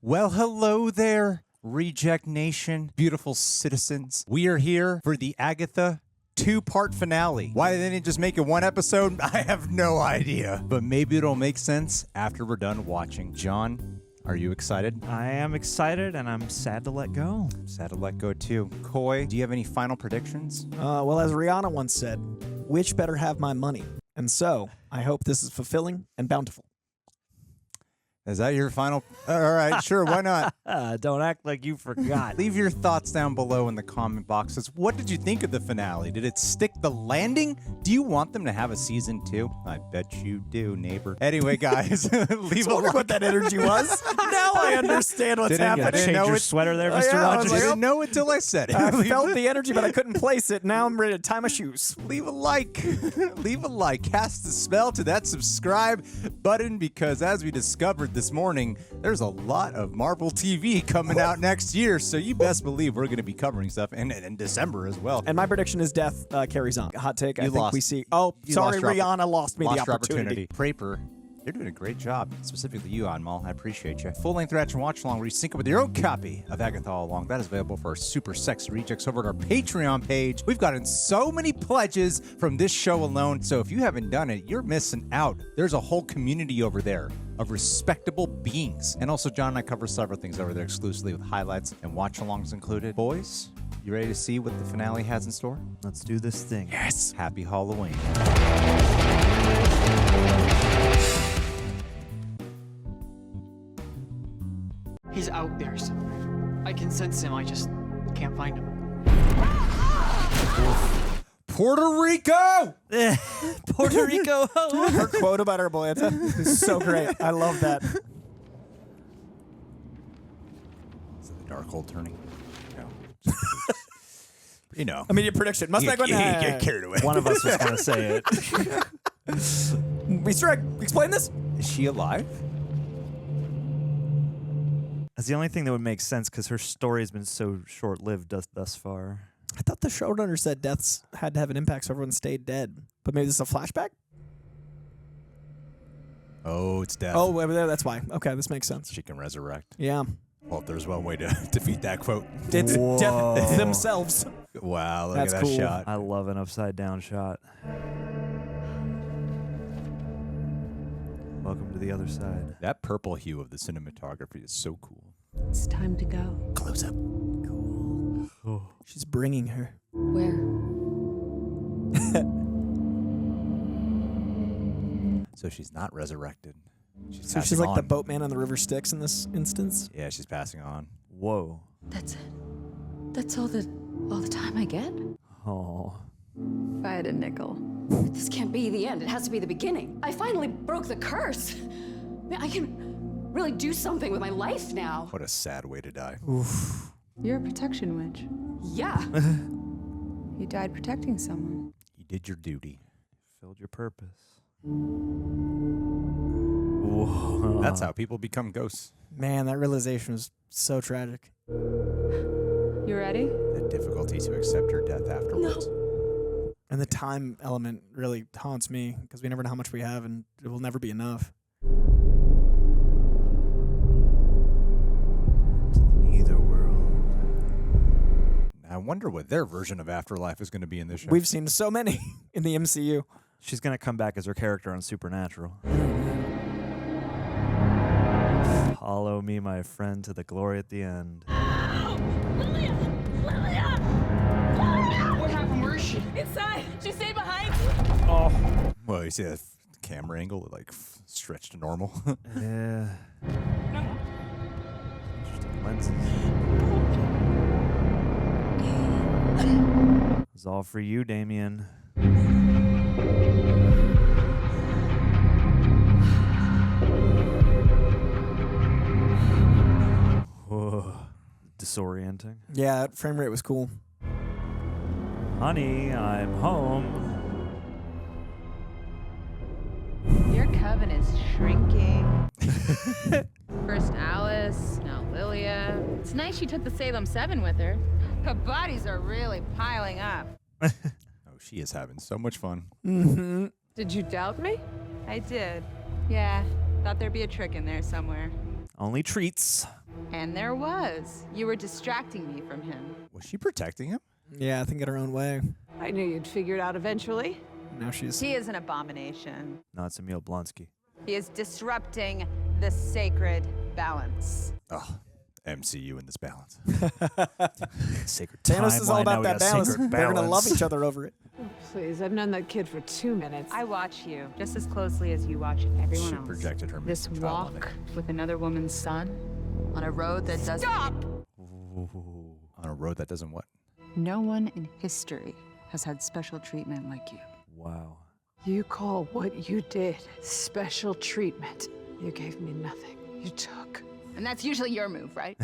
Well, hello there, Reject Nation, beautiful citizens. We are here for the Agatha two-part finale. Why they didn't just make it one episode, I have no idea. But maybe it'll make sense after we're done watching. John, are you excited? I am excited, and I'm sad to let go. Sad to let go too. Coy, do you have any final predictions? Well, as Rihanna once said, which better have my money? And so, I hope this is fulfilling and bountiful. Is that your final? All right, sure, why not? Don't act like you forgot. Leave your thoughts down below in the comment boxes. What did you think of the finale? Did it stick the landing? Do you want them to have a season 2? I bet you do, neighbor. Anyway, guys, leave a like. What that energy was? Now I understand what's happening. Change your sweater there, Mr. yeah, Rogers. I didn't know it till I said it. I felt the energy, but I couldn't place it. Now I'm ready to tie my shoes. Leave a like. Leave a like. Cast the spell to that subscribe button because as we discovered this morning, there's a lot of Marvel TV coming out next year, so you best believe we're going to be covering stuff in December as well. And my prediction is death carries on. Hot take. I think lost. we see. Oh, You sorry, lost your Rihanna lost me the your opportunity. Praper, you're doing a great job, specifically you, Anmal. I appreciate you. Full-length reaction watch-along where you sync up with your own copy of Agatha All Along. That is available for our super sexy rejects over at our Patreon page. We've gotten so many pledges from this show alone, so if you haven't done it, you're missing out. There's a whole community over there of respectable beings. And also, John and I cover several things over there exclusively with highlights and watch-alongs included. Boys, you ready to see what the finale has in store? Let's do this thing. Yes! Happy Halloween. He's out there somewhere. I can sense him, I just can't find him. Puerto Rico! Puerto Rico. Her quote about her Boleta is so great. I love that. Is it the dark hole turning? No. You know. Immediate prediction. Must not go get carried away. One of us was going to say it. Mr. Egg, explain this. Is she alive? That's the only thing that would make sense because her story has been so short-lived thus far. I thought the showrunner said deaths had to have an impact so everyone stayed dead. But maybe this is a flashback? Oh, it's death. Oh, that's why. Okay, this makes sense. She can resurrect. Yeah. Well, if there's one way to defeat that quote. It's death themselves. Wow, look That's at that cool. shot. I love an upside-down shot. Welcome to the other side. That purple hue of the cinematography is so cool. It's time to go. Close up. Cool. Oh. She's bringing her. Where? So she's not resurrected. She's So she's passing like the on. boatman on the river Styx in this instance. Yeah, she's passing on. Whoa. That's it. That's all the time I get? Oh. If I had a nickel. This can't be the end. It has to be the beginning. I finally broke the curse. Man, I can really do something with my life now. What a sad way to die. Oof. You're a protection witch. Yeah. You died protecting someone. You did your duty. Filled your purpose. Whoa. That's how people become ghosts. Man, that realization was so tragic. You ready? The difficulty to accept your death afterwards. And the time element really haunts me because we never know how much we have and it will never be enough. Neither world. I wonder what their version of Afterlife is going to be in this show. We've seen so many in the MCU. She's going to come back as her character on Supernatural. Follow me, my friend, to the glory at the end. What happened? Where is she? Inside! She stayed behind! Oh. Well, you see that camera angle, like stretched to normal. Yeah. Interesting lenses. It's all for you, Damien. Whoa. Disorienting. Yeah, that frame rate was cool. Honey, I'm home. Your coven is shrinking. First Alice, now Lilia. It's nice she took the Salem 7 with her. Her bodies are really piling up. Oh, she is having so much fun. Mm-hmm. Did you doubt me? I did. Yeah. Thought there'd be a trick in there somewhere. Only treats. And there was. You were distracting me from him. Was she protecting him? Yeah, I think in her own way. I knew you'd figure it out eventually. Now she's. He is an abomination. No, it's Emil Blonsky. He is disrupting the sacred balance. Oh, MCU in this balance. Sacred Thanos is all timeline, now about we that got sacred balance. They're gonna love balance. each other over it. Please, I've known that kid for 2 minutes. I watch you just as closely as you watch everyone She else. projected her This missing child on walk it. with another woman's son on a road that doesn't. Stop! On a road that doesn't what? No one in history has had special treatment like you. Wow. You call what you did special treatment. You gave me nothing. You took. And that's usually your move, right?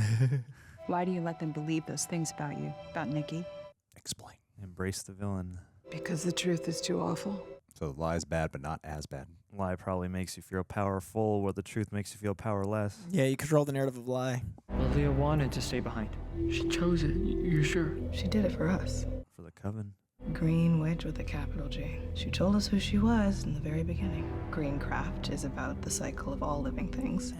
Why do you let them believe those things about you, about Nikki? Explain. Embrace the villain. Because the truth is too awful. So the lie's bad, but not as bad. Lie probably makes you feel powerful, where the truth makes you feel powerless. Yeah, you control the narrative of lie. Lilia wanted to stay behind. She chose it. You're sure? She did it for us. For the coven. Green Witch with a capital G. She told us who she was in the very beginning. Greencraft is about the cycle of all living things.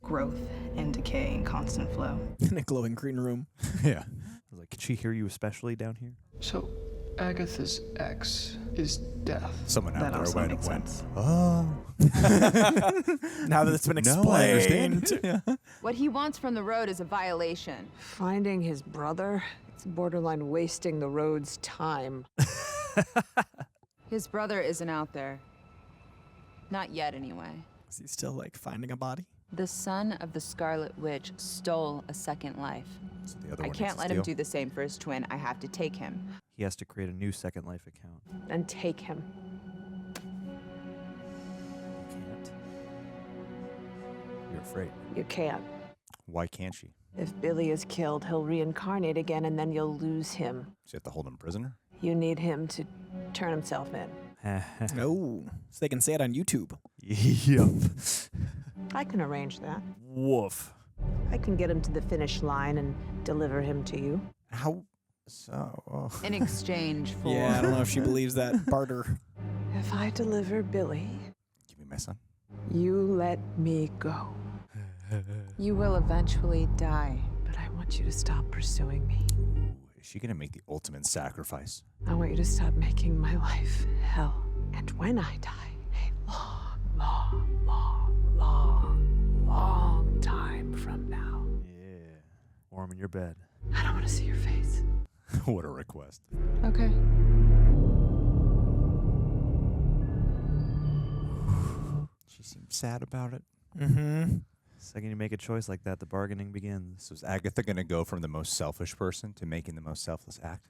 Growth and decay in constant flow. In a glowing green room. Yeah. I was like, could she hear you especially down here? So, Agatha's ex is death. Someone out That there also went makes and went, sense. oh. Now that it's been explained. No, I understand. Yeah. What he wants from the road is a violation. Finding his brother, it's borderline wasting the road's time. His brother isn't out there. Not yet, anyway. Is he still like finding a body? The son of the Scarlet Witch stole a second life. So the other I one can't needs let to him steal. do the same for his twin. I have to take him. He has to create a new Second Life account. And take him. Can't. You're afraid. You can't. Why can't she? If Billy is killed, he'll reincarnate again and then you'll lose him. So you have to hold him prisoner? You need him to turn himself in. Oh, so they can say it on YouTube. Yup. I can arrange that. Woof. I can get him to the finish line and deliver him to you. How so? Oh. In exchange for... Yeah, I don't know if she believes that barter. If I deliver Billy, Give me my son. you let me go. You will eventually die. But I want you to stop pursuing me. Ooh, is she gonna make the ultimate sacrifice? I want you to stop making my life hell. And when I die, a long time from now, Yeah. Warm in your bed. I don't want to see your face. What a request. Okay. She seemed sad about it. Mm-hmm. Second you make a choice like that, the bargaining begins. So is Agatha gonna go from the most selfish person to making the most selfless act?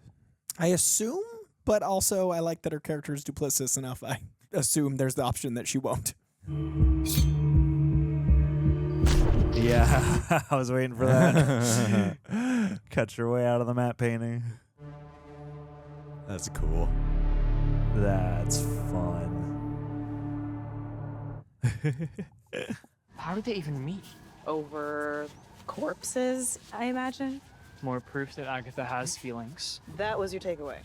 I assume, but also I like that her character is duplicitous enough. I assume there's the option that she won't. Yeah, I was waiting for that. Cut your way out of the matte painting. That's cool. That's fun. How did they even meet? Over corpses, I imagine? More proof that Agatha has feelings. That was your takeaway.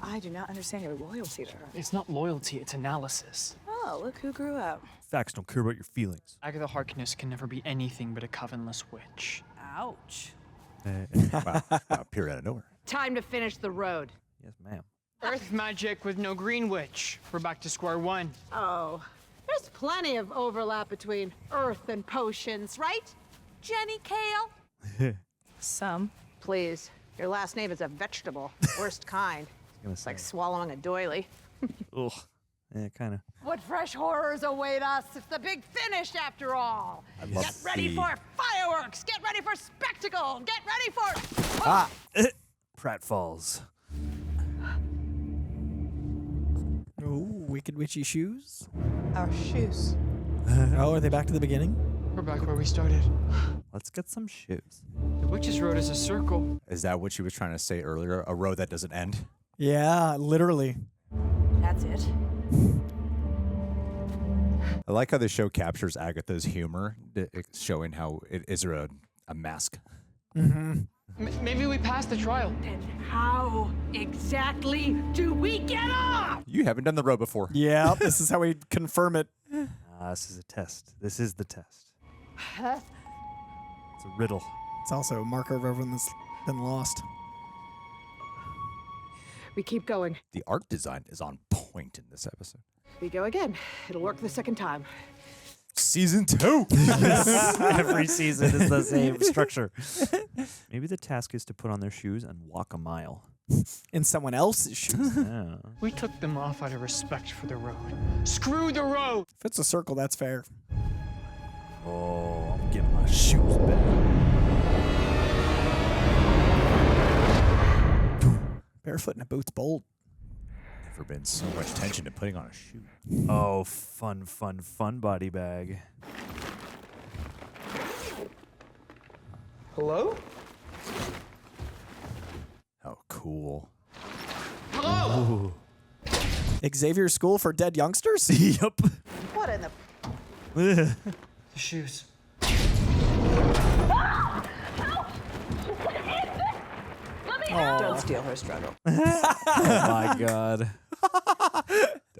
I do not understand your loyalty to her. It's not loyalty, it's analysis. Oh, look who grew up. Facts don't care about your feelings. Agatha Harkness can never be anything but a covenless witch. Ouch. Wow. Appeared out of nowhere. Time to finish the road. Yes, ma'am. Earth magic with no green witch. We're back to square one. Oh, there's plenty of overlap between Earth and potions, right? Jenny Kale? Some. Please, your last name is a vegetable. Worst kind. It's like swallowing a doily. Ugh. Yeah, kind of. What fresh horrors await us? It's the big finish after all. love Get ready the- for fireworks. Get ready for spectacle. Get ready for... Pratt Falls. Oh, Wicked Witchy shoes. Our shoes. Oh, are they back to the beginning? We're back where we started. Let's get some shoes. The witch's road is a circle. Is that what she was trying to say earlier? A road that doesn't end? Yeah, literally. That's it. I like how the show captures Agatha's humor, showing how it is a mask. Mm-hmm. Maybe we passed the trial. Then how exactly do we get off? You haven't done the road before. Yeah, this is how we confirm it. This is a test. This is the test. It's a riddle. It's also a marker of everyone that's been lost. We keep going. The art design is on point in this episode. We go again. It'll work the second time. Season 2. Every season is the same structure. Maybe the task is to put on their shoes and walk a mile. In someone else's shoes. Yeah. We took them off out of respect for the road. Screw the road! If it's a circle, that's fair. Oh, I'm getting my shoes back. Barefoot in a boot's bold. Never been so much tension to putting on a shoe. Oh, fun body bag. Hello? Oh, cool. Hello? Xavier's School for Dead Youngsters? Yup. What in the... The shoes. Don't steal her struggle. Oh my god.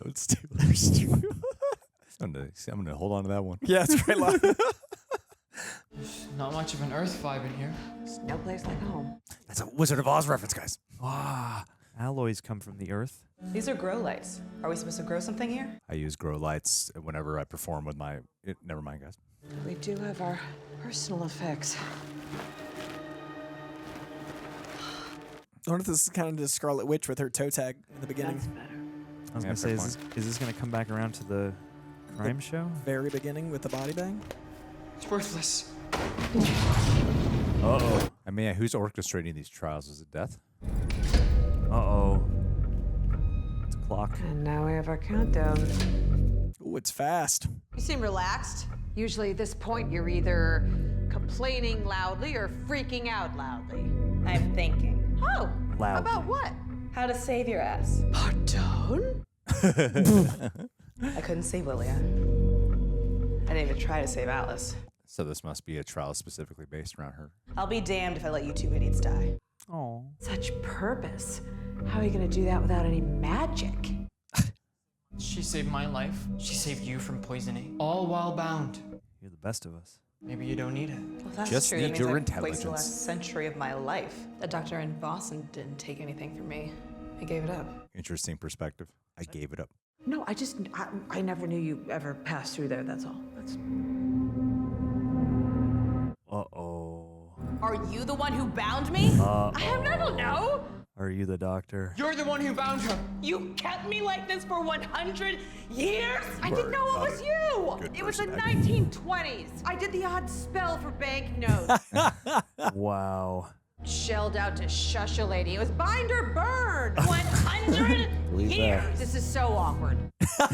Don't steal her struggle. I'm gonna hold on to that one. Yeah, it's a great line. There's not much of an earth vibe in here. There's no place like home. That's a Wizard of Oz reference, guys. Ah, alloys come from the earth. These are grow lights. Are we supposed to grow something here? I use grow lights whenever I perform with my... never mind, guys. We do have our personal effects. I wonder if this is kind of the Scarlet Witch with her toe tag in the beginning. That's better. I was Yeah, gonna say, fair is this gonna come back around to the crime show? Very beginning with the body bang. It's worthless. Uh-oh. I mean, who's orchestrating these trials? Is it Death? Uh-oh. It's a clock. And now we have our countdown. Ooh, it's fast. You seem relaxed. Usually at this point, you're either complaining loudly or freaking out loudly. I'm thinking. Oh, Loudly. about what? How to save your ass. Pardon? I couldn't save Lilia. I didn't even try to save Alice. So this must be a trial specifically based around her. I'll be damned if I let you two idiots die. Oh. Such purpose. How are you going to do that without any magic? She saved my life. She saved you from poisoning. All while bound. You're the best of us. Maybe you don't need it. Well, that's Just true. need That means your I've wasted intelligence. the last century of my life. The doctor in Boston didn't take anything from me. I gave it up. Interesting perspective. I gave it up. No, I never knew you ever passed through there, that's all. That's... Uh-oh. Are you the one who bound me? Uh-oh. I have never known. Are you the doctor? You're the one who bound her. You kept me like this for 100 years? I didn't know it was you. Good It was the person, 1920s. I did the odd spell for banknotes. Wow. Shelled out to shush a lady. It was bind or burn. 100 Believe years? that. This is so awkward.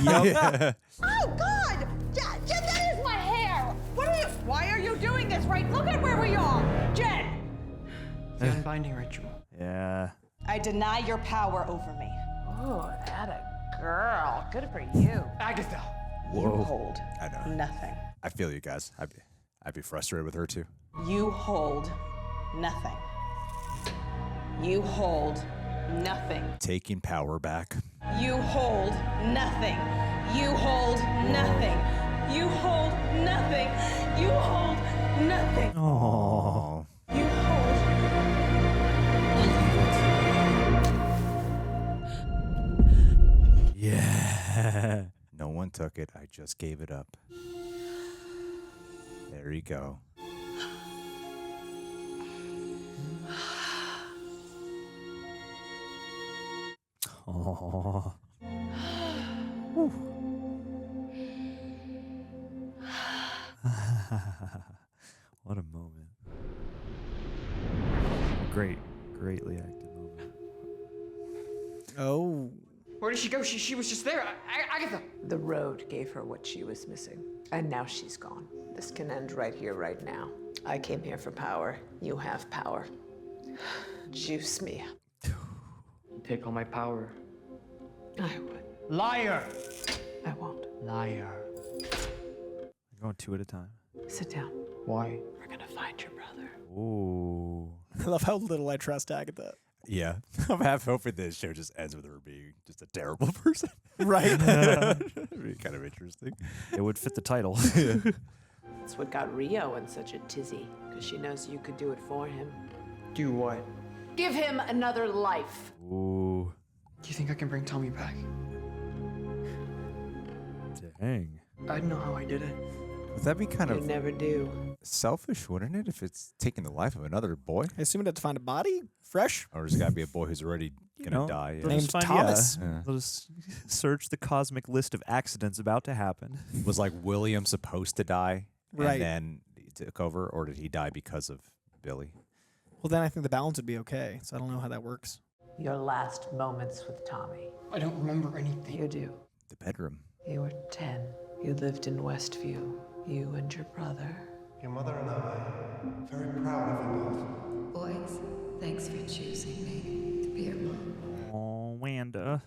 Yup. Oh, God! Jen, that is my hair! Why are you doing this, right? Look at where we are! Jen! The unbinding ritual. Yeah. I deny your power over me. Oh, that a girl. Good for you. Agatha. You hold I know. nothing. I feel you guys. I'd be frustrated with her too. You hold nothing. You hold nothing. Taking power back. You hold nothing. You hold nothing. You hold nothing. You hold nothing. Oh. You hold. Yeah. No one took it. I just gave it up. There you go. Oh. What a moment. Greatly acted moment. Oh. Where did she go? She was just there. Agatha. The road gave her what she was missing. And now she's gone. This can end right here, right now. I came here for power. You have power. Juice me. Take all my power. I would. Liar. I won't. Liar. I'm going two at a time. Sit down. Why? We're gonna find your brother. Ooh. I love how little I trust Agatha. Yeah. I'm half hoping this show just ends with her being just a terrible person. Right. It'd be kind of interesting. It would fit the title. It's what got Rio in such a tizzy, because she knows you could do it for him. Do what? Give him another life. Ooh. Do you think I can bring Tommy back? Dang. I don't know how I did it. Would that be kind You of never do. selfish, wouldn't it, if it's taking the life of another boy? I assume it had to find a body, fresh. Or there's got to be a boy who's already You gonna know, die. they'll Yeah. just Named find- Thomas. Yeah. They'll just search the cosmic list of accidents about to happen. Was like William supposed to die, Right. and then he took over, or did he die because of Billy? Well, then I think the balance would be okay. So I don't know how that works. Your last moments with Tommy. I don't remember anything. You do. The bedroom. You were 10. You lived in Westview. You and your brother. Your mother and I, very proud of you both. Boys, thanks for choosing me to be your mom. Oh, Wanda.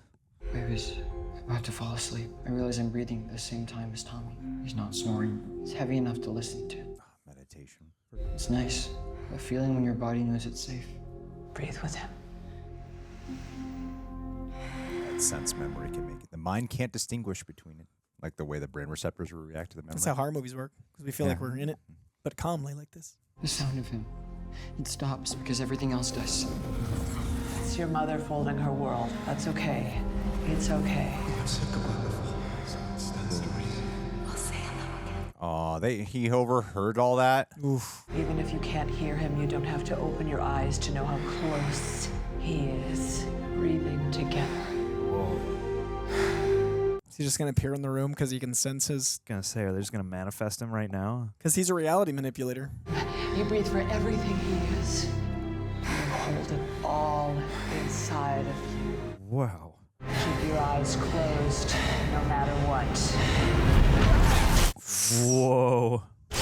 I was about to fall asleep. I realize I'm breathing at the same time as Tommy. He's not snoring. It's heavy enough to listen to. Meditation. It's nice. A feeling when your body knows it's safe. Breathe with him. That sense memory can make it. The mind can't distinguish between it, like the way the brain receptors will react to the memory. That's how horror movies work, because we feel like we're in it, but calmly like this. The sound of him. It stops because everything else does. It's your mother folding her world. That's okay. It's okay. Oh, he overheard all that. Oof. Even if you can't hear him, you don't have to open your eyes to know how close he is. Breathing together. Is he just gonna appear in the room because he can sense his? Gonna say, are they just gonna manifest him right now? Because he's a reality manipulator. You breathe for everything he is. You hold it all inside of you. Wow. Keep your eyes closed, no matter what. Whoa. You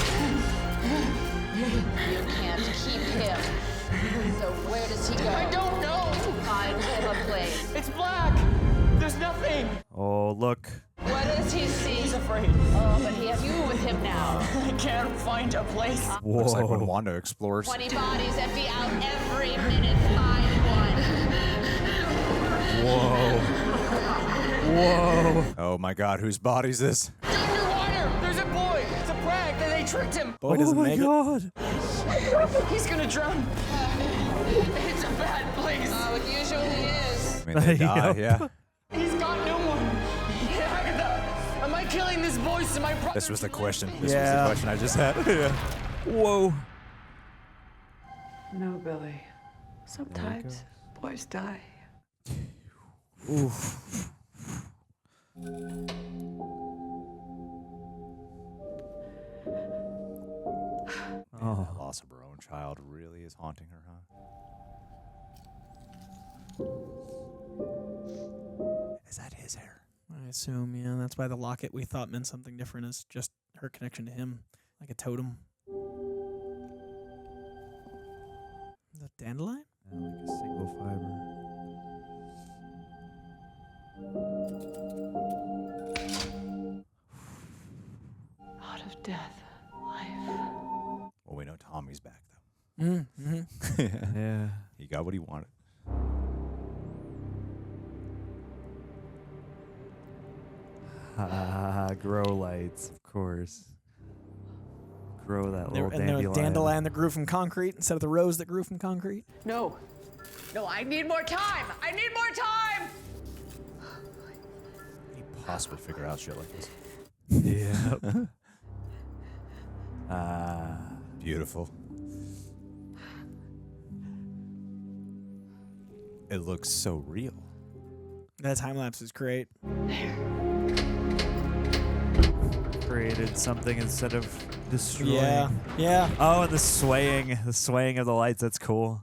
can't keep him. So where does he go? I don't know! Find him a place. It's black! There's nothing! Oh, look. What does he see? He's afraid. Oh, but he has you with him now. I can't find a place. Whoa. Looks like when Wanda explores. 20 bodies empty out every minute. Find one. Whoa. Whoa. Oh my God, whose body's this? Underwater! There's a boy! It's a prank! They tricked him! Boy doesn't Oh my make God. He's gonna drown! It's a bad place! Oh, it usually is. I mean, they die, Yep. yeah. He's got no one! Agatha! Am I killing this boy so my brother... This was the question. This was Yeah. the question I just had. Yeah. Whoa. No, Billy. Sometimes boys die. Oof. Oh. The loss of her own child really is haunting her, huh? Is that his hair? I assume, yeah. That's why the locket we thought meant something different is just her connection to him, like a totem. Is that dandelion? Yeah, like a single fiber. Out of death, life. Well, we know Tommy's back, though. Mm-hmm. Yeah. He got what he wanted. Grow lights, of course. Grow that little And the dandelion that grew from concrete instead of the rose that grew from concrete. No. No, I need more time! I need more time! How can you possibly figure out shit like this? Yep. Beautiful. It looks so real. That time lapse is great. Created something instead of destroying. Yeah. Yeah. Oh, and the swaying of the lights. That's cool.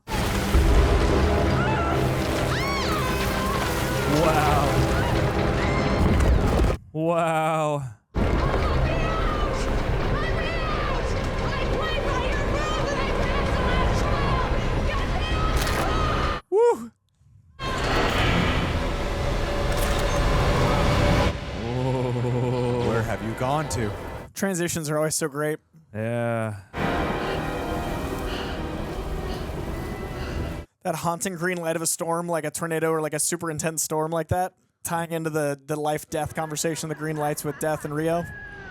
Wow. Wow. Woo. Where have you gone to? Transitions are always so great. Yeah. That haunting green light of a storm, like a tornado or like a super intense storm like that, tying into the life-death conversation, the green lights with Death and Rio.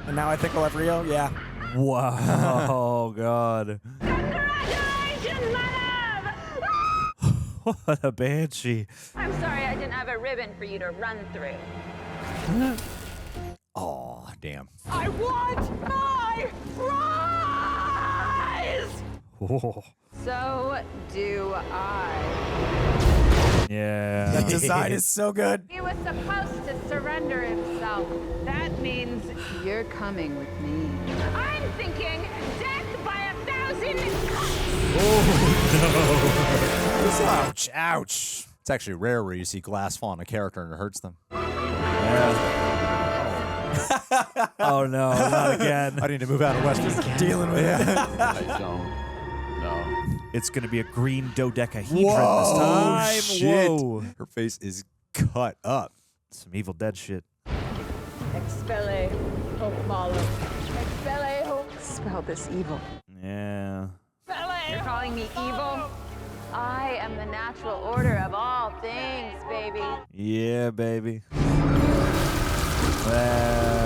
And now I think we'll have Rio. Yeah. Wow. Oh, God. Congratulations, my love! What a banshee. I'm sorry I didn't have a ribbon for you to run through. Oh, damn. I want my prize! Oh. So do I. Yeah. That design is so good. He was supposed to surrender himself. That means you're coming with me. I'm thinking death by 1,000 cuts. Ouch, ouch. It's actually rare where you see glass fall on a character and it hurts them. Oh, no, not again. I need to move out of Western. Dealing with it. I don't know. It's going to be a green dodecahedron Whoa, this time. shit. Whoa. Her face is cut up. Some Evil Dead shit. Expelle hoc malo. Expelle hoc. Spell this evil. Yeah. You're calling me evil? I am the natural order of all things, baby. Yeah, baby.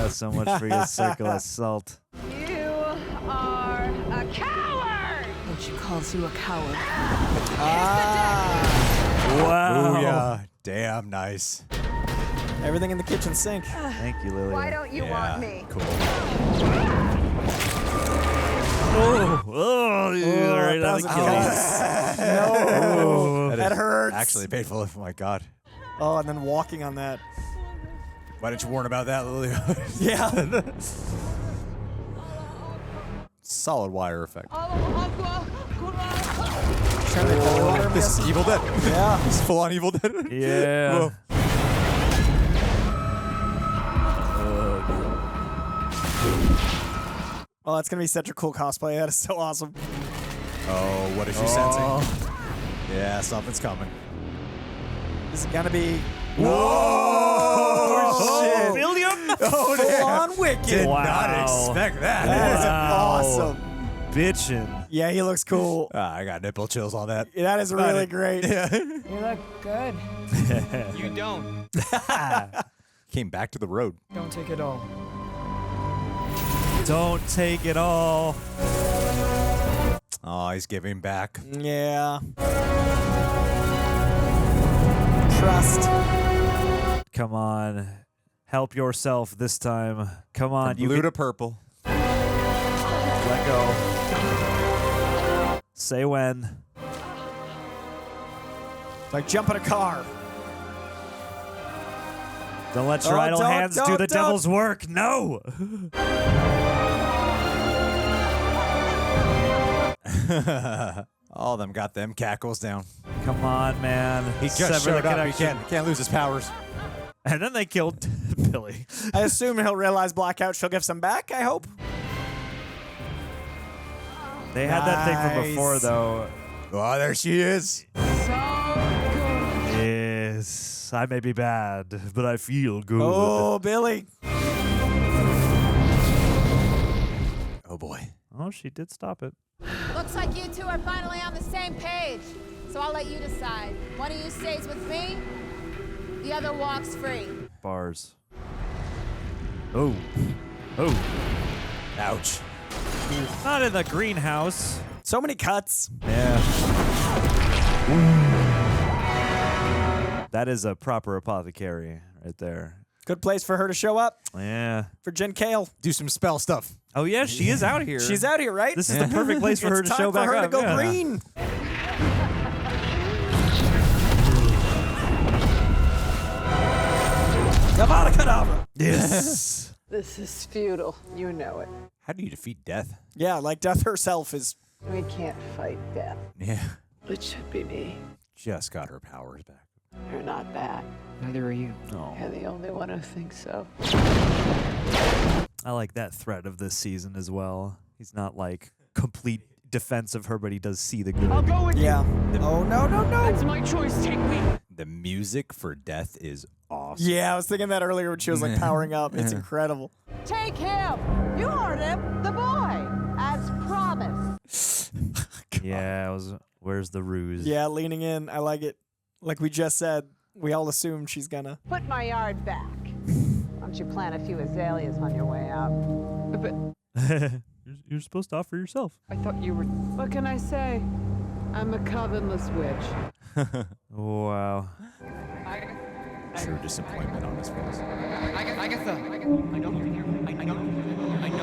So much for your circle assault. You are a coward! And she calls you a coward. Wow. Booyah. Damn nice. Everything in the kitchen sink. Thank you, Lily. Why don't you want me? Cool. Oh, yeah, right on the Achilles. No. That hurts. Actually painful. Oh my God. Oh, and then walking on that. Why didn't you warn about that, Lily? Yeah. Solid wire effect. This is Evil Dead. Yeah. This is full on Evil Dead. Yeah. Whoa. Oh, that's going to be such a cool cosplay. That is so awesome. Oh, what is she sensing? Yeah, something's coming. This is going to be... Whoa! shit. William! Oh, Full on Wiccan. did Wow. not expect that. That is Wow. awesome. Bitchin'. Yeah, he looks cool. I got nipple chills on that. That is really great. Yeah. You look good. You don't. Came back to the road. Don't take it all. Don't take it all. Oh, he's giving back. Yeah. Trust. Come on. Help yourself this time. Come on. From blue to purple. Let go. Say when. Like jump in a car. Don't let your Oh, idle don't, hands do don't, the don't. devil's work. No. All of them got them cackles down. Come on, man. He just Sever the showed up. He connection. can't lose his powers. And then they killed Billy. I assume he'll realize Blackout. She'll give some back, I hope. They had that thing from Nice. before, though. Oh, there she is. Yes. I may be bad, but I feel good. Oh, Billy. Oh, boy. Oh, she did stop it. Looks like you two are finally on the same page. So I'll let you decide. One of you stays with me, the other walks free. Bars. Oh. Oh. Ouch. Not in the greenhouse. So many cuts. Yeah. That is a proper apothecary right there. Good place for her to show up. Yeah. For Jen Kale. Do some spell stuff. Oh, yeah, she is out here. She's out here, right? This is the perfect place for her to It's show time back for her up. to go yeah. green. Avada Kedavra. Yes. This is futile. You know it. How do you defeat death? Yeah, like Death herself is... We can't fight death. Yeah. It should be me. Just got her powers back. You're not bad. Neither are you. Oh. You're the only one who thinks so. I like that threat of this season as well. He's not like complete defense of her, but he does see the good. I'll go with Yeah. Oh, no, no, no. That's my choice. Take me. The music for death is awesome. Yeah, I was thinking that earlier when she was like powering up. It's incredible. Take him. You heard him. The boy. As promised. Yeah, it was. Where's the ruse? Yeah, leaning in. I like it. Like we just said, we all assume she's gonna. Put my yard back. Why don't you plant a few azaleas on your way out? You're supposed to offer yourself. I thought you were. What can I say? I'm a covenless witch. Wow. True disappointment on his face. Agatha!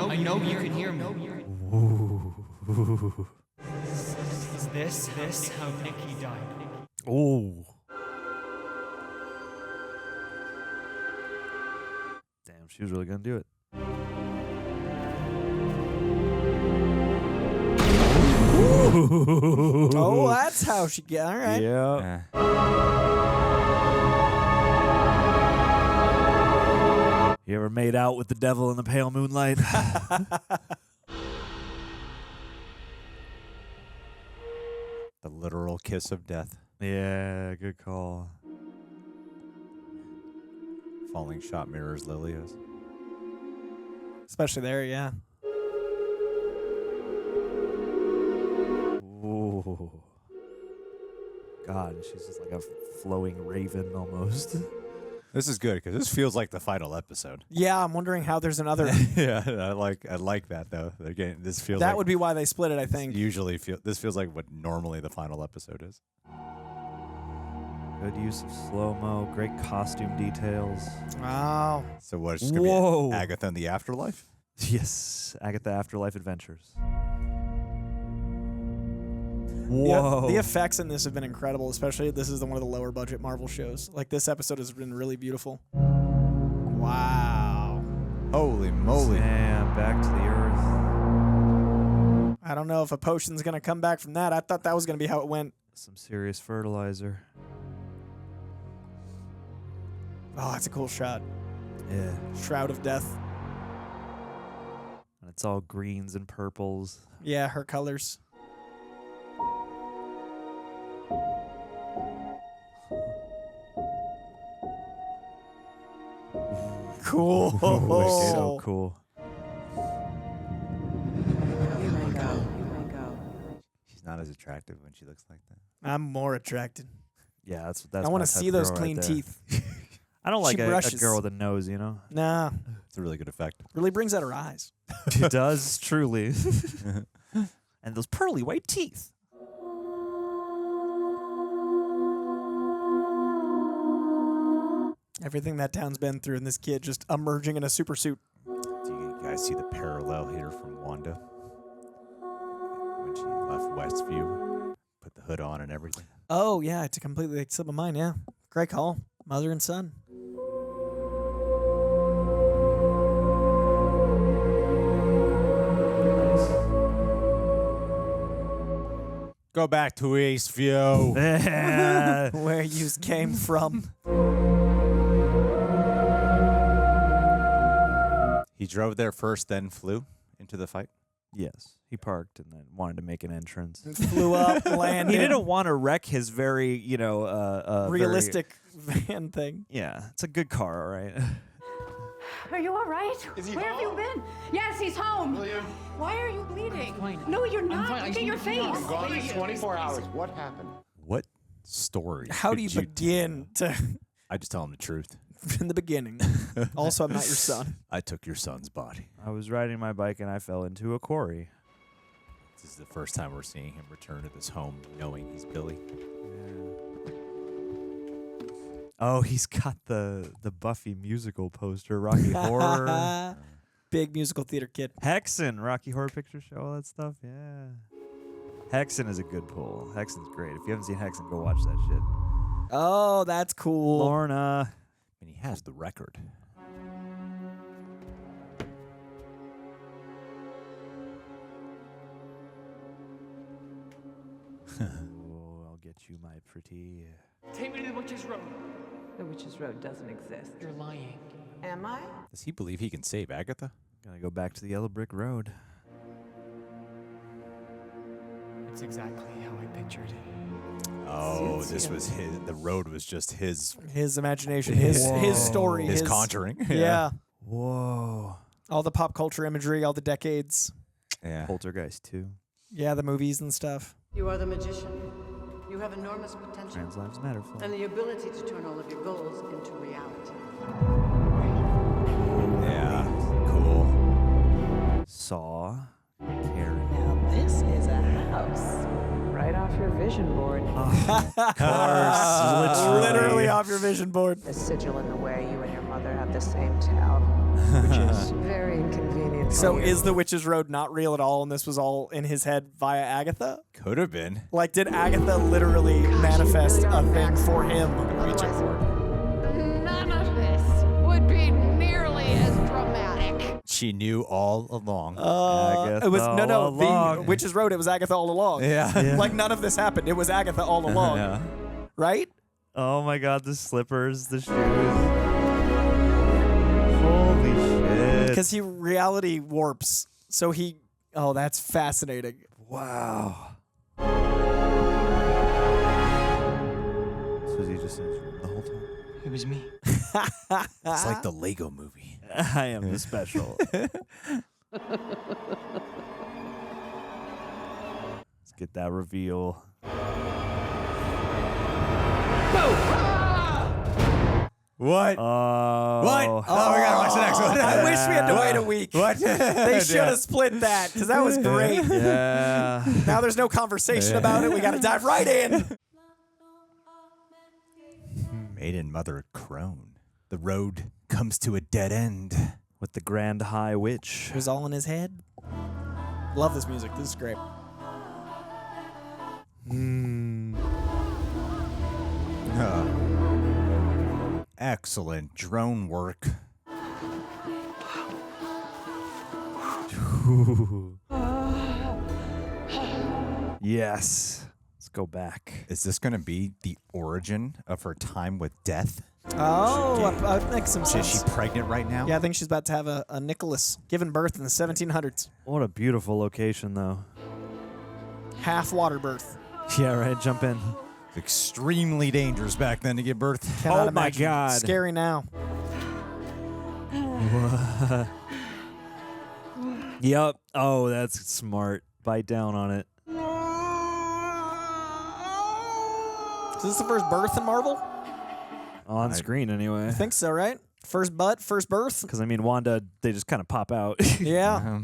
I know you can hear me. Is this how Nikki died? Oh. Damn, she was really gonna do it. Oh, that's how she get. All right. Yeah. You ever made out with the devil in the pale moonlight? The literal kiss of death. Yeah, good call. Falling shot mirrors Lilia's. Especially there, yeah. Ooh. God, she's just like a flowing raven almost. This is good because this feels like the final episode. Yeah, I'm wondering how there's another. Yeah, I like that though. Again, this feels that like would be why they split it, I think. this feels like what normally the final episode is. Good use of slow-mo, great costume details. Wow. So what? It's just gonna Whoa. be Agatha in the afterlife? Yes, Agatha Afterlife Adventures. Yeah, Whoa. the effects in this have been incredible, especially this is one of the lower budget Marvel shows. Like this episode has been really beautiful. Wow. Holy moly. Damn, back to the earth. I don't know if a potion's going to come back from that. I thought that was going to be how it went. Some serious fertilizer. Oh, that's a cool shot. Yeah. Shroud of Death. And it's all greens and purples. Yeah, her colors. Cool. So cool. You may go. She's not as attractive when she looks like that. I'm more attracted. Yeah, that's I want to see those clean teeth. I don't like She a brushes. girl with a nose, you know? Nah. It's a really good effect. Really brings out her eyes. It does, truly. And those pearly white teeth. Everything that town's been through, and this kid just emerging in a super suit. Do you guys see the parallel here from Wanda? When she left Westview, put the hood on and everything. Oh, yeah, it's a completely slip of mine, yeah. Great call. Mother and son. Go back to Eastview. Where you came from. He drove there first, then flew into the fight? Yes. He parked and then wanted to make an entrance. Flew up, landed. He didn't want to wreck his very, realistic van thing. Yeah, it's a good car, all right? Are you all right? Is he Where have you home? been? Yes, he's home. William? Why are you bleeding? fine. No, you're not. fine. I Look at your need- face. I'm gone for 24 hours. What happened? What story? How do could you begin to... I just tell him the truth. in the beginning. Also, I'm not your son. I took your son's body. I was riding my bike and I fell into a quarry. This is the first time we're seeing him return to this home knowing he's Billy. Oh, he's got the Buffy musical poster, Rocky Horror. Big musical theater kid. Hexen, Rocky Horror Picture Show, all that stuff, yeah. Hexen is a good pull. Hexen's great. If you haven't seen Hexen, go watch that shit. Oh, that's cool. Lorna. And he has the record. Oh, I'll get you, my pretty. Take me to the Witch's Road. The Witch's Road doesn't exist. You're lying. Am I? Does he believe he can save Agatha? Gonna go back to the yellow brick road. It's exactly how I pictured it. Oh, Suits this you. was his. The road was just his His imagination, his story, his conjuring. Yeah. Whoa. All the pop culture imagery, all the decades. Yeah. Poltergeist 2. Yeah, the movies and stuff. You are the magician. You have enormous potential Trans Lives Matter film. and the ability to turn all of your goals into reality. Yeah. Cool. Saw. Karen. Now this is a house. Right off your vision board. Of course. Literally off your vision board. The sigil in the way you and your mother have the same town, which is very inconvenient. So for you. is the Witch's Road not real at all, and this was all in his head via Agatha? Could have been. Like, did Agatha literally manifest a thing for him? None of this would be nearly as dramatic. She knew all along. It was all the along. Witch's Road. It was Agatha all along. Yeah. Like none of this happened. It was Agatha all along. Yeah. Right? Oh my god, the slippers, the shoes. Holy shit. Because he reality warps. So he. Oh, that's fascinating. Wow. So is he just in his room the whole time? It was me. It's like the Lego movie. I am the special. Let's get that reveal. What? Oh. What? Oh, we gotta watch the next one. I wish we had to wait a week. What? They should have split that because that was great. Yeah. Now there's no conversation about it. We got to dive right in. Maiden Mother Crone. The road comes to a dead end. With the Grand High Witch. It was all in his head. Love this music. This is great. Excellent drone work. Yes. Let's go back. Is this going to be the origin of her time with death? Oh, that makes some Is sense. she pregnant right now? Yeah, I think she's about to have a Nicholas given birth in the 1700s. What a beautiful location, though. Half water birth. Yeah, right. Jump in. Extremely dangerous back then to give birth. Cannot Oh my imagine. God. Scary now. Yup. Oh, that's smart. Bite down on it. Is this the first birth in Marvel? On screen, anyway. I think so, right? First butt, first birth. Because, I mean, Wanda, they just kind of pop out. Yeah.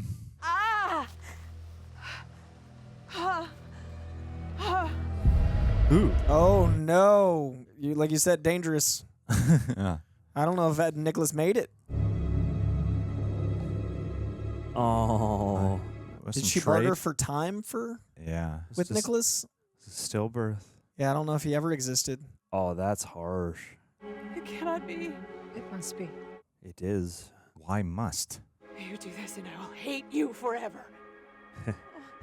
Ooh. Oh no! Like you said, dangerous. I don't know if that Nicholas made it. Oh. Did she barter for time for Yeah. with Nicholas? Stillbirth. Yeah, I don't know if he ever existed. Oh, that's harsh. It cannot be. It must be. It is. Why must? You do this and I will hate you forever. Please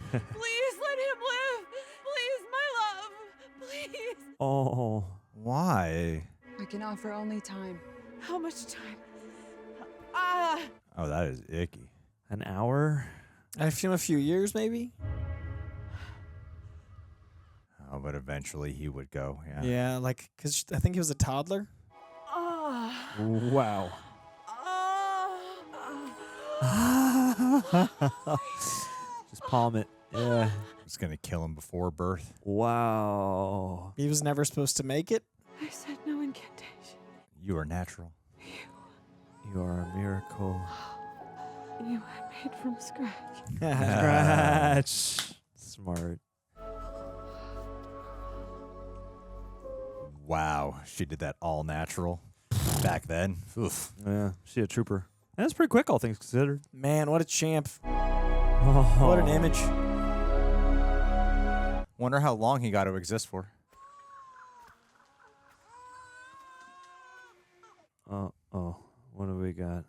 let him live. Please, my love. Please. Oh. Why? I can offer only time. How much time? Oh, that is icky. An hour? I feel a few years, maybe. Oh, but eventually he would go. Yeah. Yeah, like because I think he was a toddler. Wow. Just palm it. Yeah. It's gonna kill him before birth. Wow. He was never supposed to make it. I said no incantation. You are natural. You are a miracle. You are made from scratch. Scratch. Smart. Wow, she did that all natural back then. Oof. Yeah, she a trooper. And that's pretty quick, all things considered. Man, what a champ! Oh. What an image. Wonder how long he got to exist for. Oh, what do we got?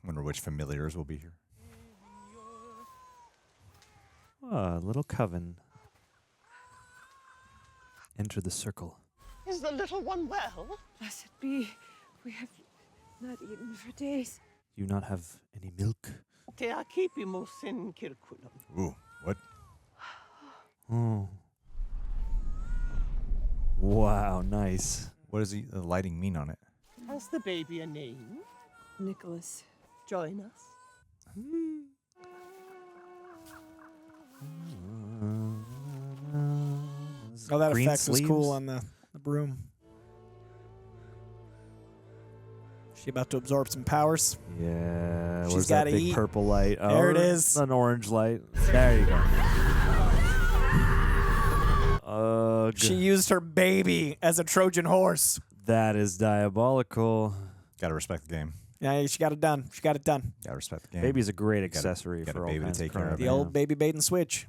Wonder which familiars will be here. Ah, little coven. Enter the circle. Is the little one well? Blessed be. We have not eaten for days. Do you not have any milk? Ooh, what? Oh. Wow, nice. What does the lighting mean on it? Has the baby a name? Nicholas. Join us. Oh, that Green effect was sleeves? cool on the broom. She about to absorb some powers. Yeah. She's Where's that gotta big eat. purple light? Oh, There it is. An orange light. There you go. She used her baby as a Trojan horse. That is diabolical. Gotta respect the game. Yeah, she got it done. She got it done. Gotta respect the game. Baby's a great accessory got for a all baby to kinds take of care crime. of. The old baby bait and switch.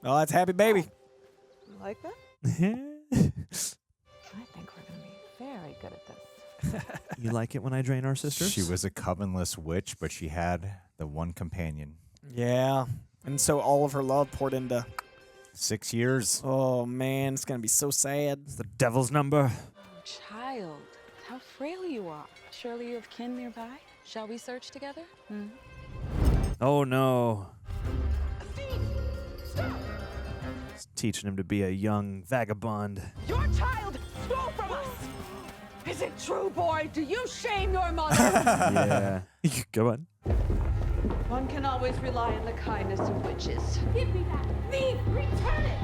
Oh, that's happy baby. You like that? Yeah. I think we're going to be very good at this. You like it when I drain our sisters? She was a covenless witch, but she had the one companion. Yeah. And so all of her love poured into 6 years. Oh, man. It's going to be so sad. It's the devil's number. Child, how frail you are. Surely you have kin nearby. Shall we search together? Oh, no. It's teaching him to be a young vagabond. Your child stole from us! Is it true, boy? Do you shame your mother? Yeah. Go on. One can always rely on the kindness of witches. Give me that. Thief, return it.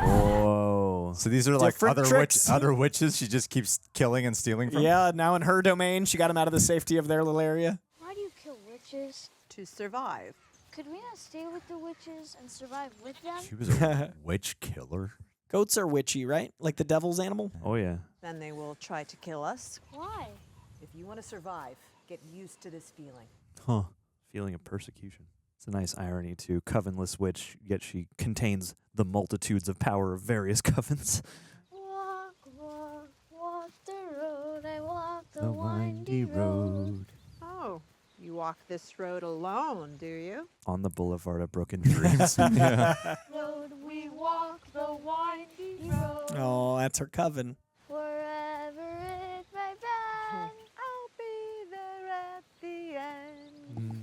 Whoa. So these are like Different tricks. other witches she just keeps killing and stealing from? Yeah, now in her domain, she got him out of the safety of their little area. Why do you kill witches? To survive. Could we not stay with the witches and survive with them? She was a witch killer. Goats are witchy, right? Like the devil's animal? Oh, yeah. Then they will try to kill us. Why? If you want to survive, get used to this feeling. Huh. Feeling of persecution. It's a nice irony, too. Covenless witch, yet she contains the multitudes of power of various covens. Walk, walk, walk the road. I walk The windy road. Oh, you walk this road alone, do you? On the boulevard of broken dreams. Road, we walk the windy road. Oh, that's her coven. Wherever it may bend. I'll be there at the end.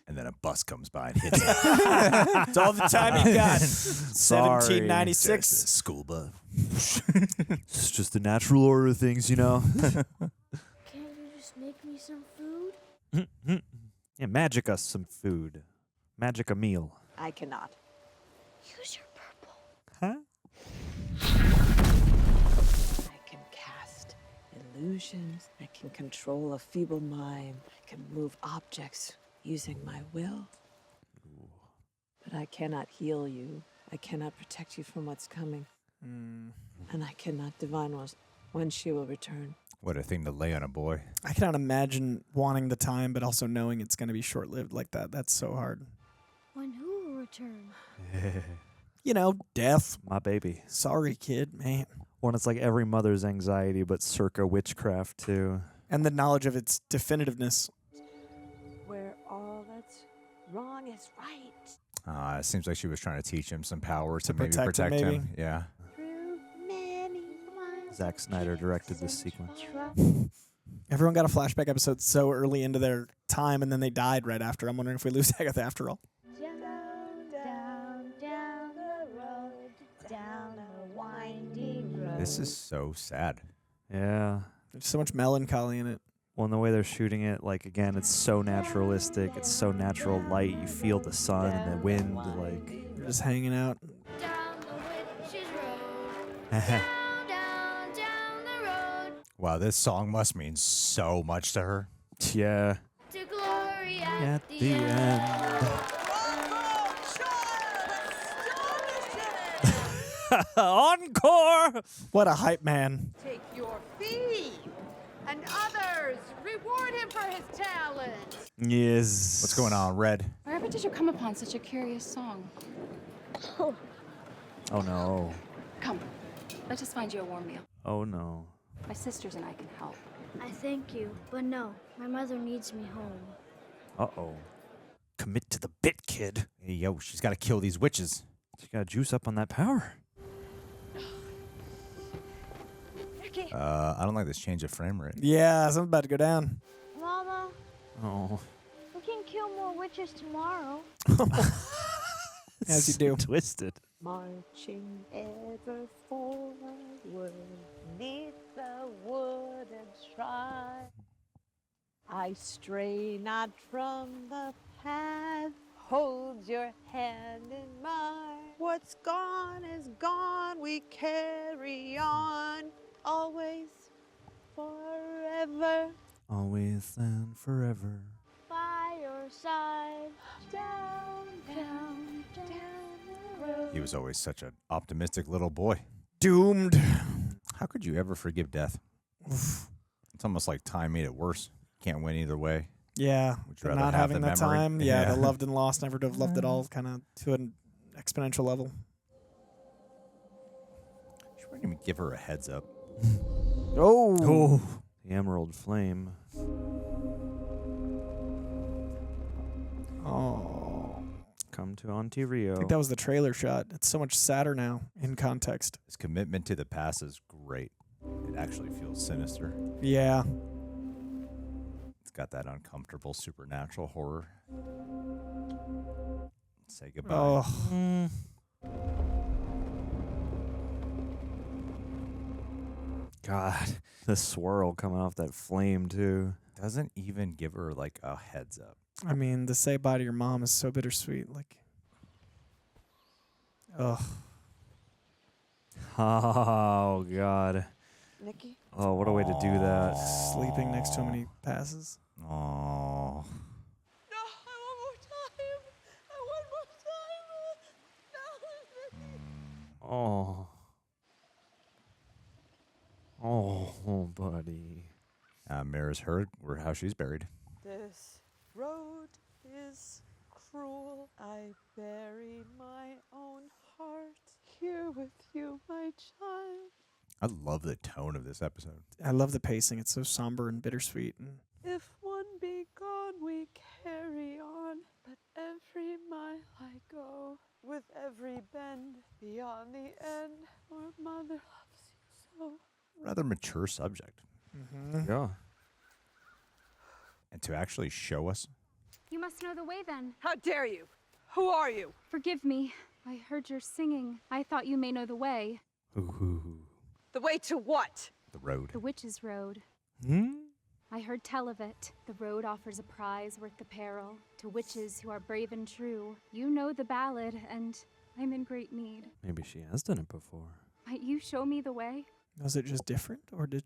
And then a bus comes by and hits it. It's all the time he got. Sorry. 1796. School bus. It's just the natural order of things, you know. Can't you just make me some food? Yeah, magic us some food. Magic a meal. I cannot. Use your purple. Huh? I can cast illusions. I can control a feeble mind. I can move objects using my will. But I cannot heal you. I cannot protect you from what's coming. And I cannot divine when she will return. What a thing to lay on a boy. I cannot imagine wanting the time, but also knowing it's going to be short-lived like that. That's so hard. When who will return? You know, death. My baby. Sorry, kid, man. One, it's like every mother's anxiety, but circa witchcraft, too. And the knowledge of its definitiveness. Where all that's wrong is right. It seems like she was trying to teach him some power to maybe protect him, protect maybe. him. Yeah. Zack Snyder directed this sequence. Everyone got a flashback episode so early into their time, and then they died right after. I'm wondering if we lose Agatha after all. Down, down, down the road, down the windy road. This is so sad. Yeah. There's so much melancholy in it. Well, and the way they're shooting it, like, again, it's so naturalistic. It's so natural light. You feel the sun and the wind, like. They're just hanging out. Down the witch's road. Down, down, down the road. Wow, this song must mean so much to her. Yeah. To glory At the end. Encore! What a hype man. Take your fee, and others reward him for his talent. Yes. What's going on, Red? Wherever did you come upon such a curious song? Oh, no. Come, let us find you a warm meal. Oh, no. My sisters and I can help. I thank you, but no, my mother needs me home. Uh-oh. Commit to the bit, kid. Hey, yo, she's got to kill these witches. She got to juice up on that power. I don't like this change of frame rate. Yeah, something's about to go down. Mama, Oh. we can kill more witches tomorrow. As you do. Twisted. Marching ever forward, neath the wooden shrine. I stray not from the path, hold your hand in mine. What's gone is gone, we carry on, always forever. Always and forever. By your side. Down, down, down the road. He was always such an optimistic little boy. Doomed. How could you ever forgive death? It's almost like time made it worse. Can't win either way. Yeah, Would you the rather not have having the that memory? time. Yeah, the loved and lost, never to have loved it all, kind of to an exponential level. You wouldn't even give her a heads up. Oh. The Emerald Flame. Oh. Come to Auntie Rio. I think that was the trailer shot. It's so much sadder now in context. His commitment to the past is great. It actually feels sinister. Yeah. It's got that uncomfortable supernatural horror. Say goodbye. Oh. God, the swirl coming off that flame too. Doesn't even give her like a heads up. I mean, to say bye to your mom is so bittersweet. Like, ugh. Oh God. Nikki? Oh, what a way to do that. Sleeping next to him when he passes. Oh. No, I want more time. I want more time. Oh. Oh, buddy. Mira's heard how she's buried. This road is cruel. I bury my own heart here with you, my child. I love the tone of this episode. I love the pacing. It's so somber and bittersweet. And If one be gone, we carry on. But every mile I go, with every bend beyond the end, our mother loves you so. Rather mature subject. Yeah. And to actually show us. You must know the way then. How dare you? Who are you? Forgive me. I heard your singing. I thought you may know the way. The way to what? The road. The witch's road. Hmm? I heard tell of it. The road offers a prize worth the peril to witches who are brave and true. You know the ballad, and I'm in great need. Maybe she has done it before. Might you show me the way? was it just different, or did?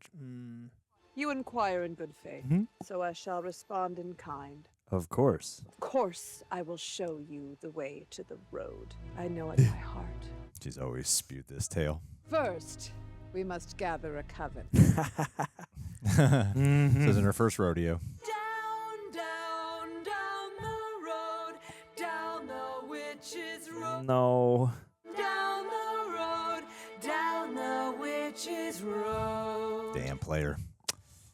You inquire in good faith, Mhm. so I shall respond in kind. Of course. Of course, I will show you the way to the road. I know it by heart. She's always spewed this tale. First, we must gather a coven. This isn't her first rodeo. Down, down, down the road, down the witch's road. No. Down the road, down the witch's road. Damn player.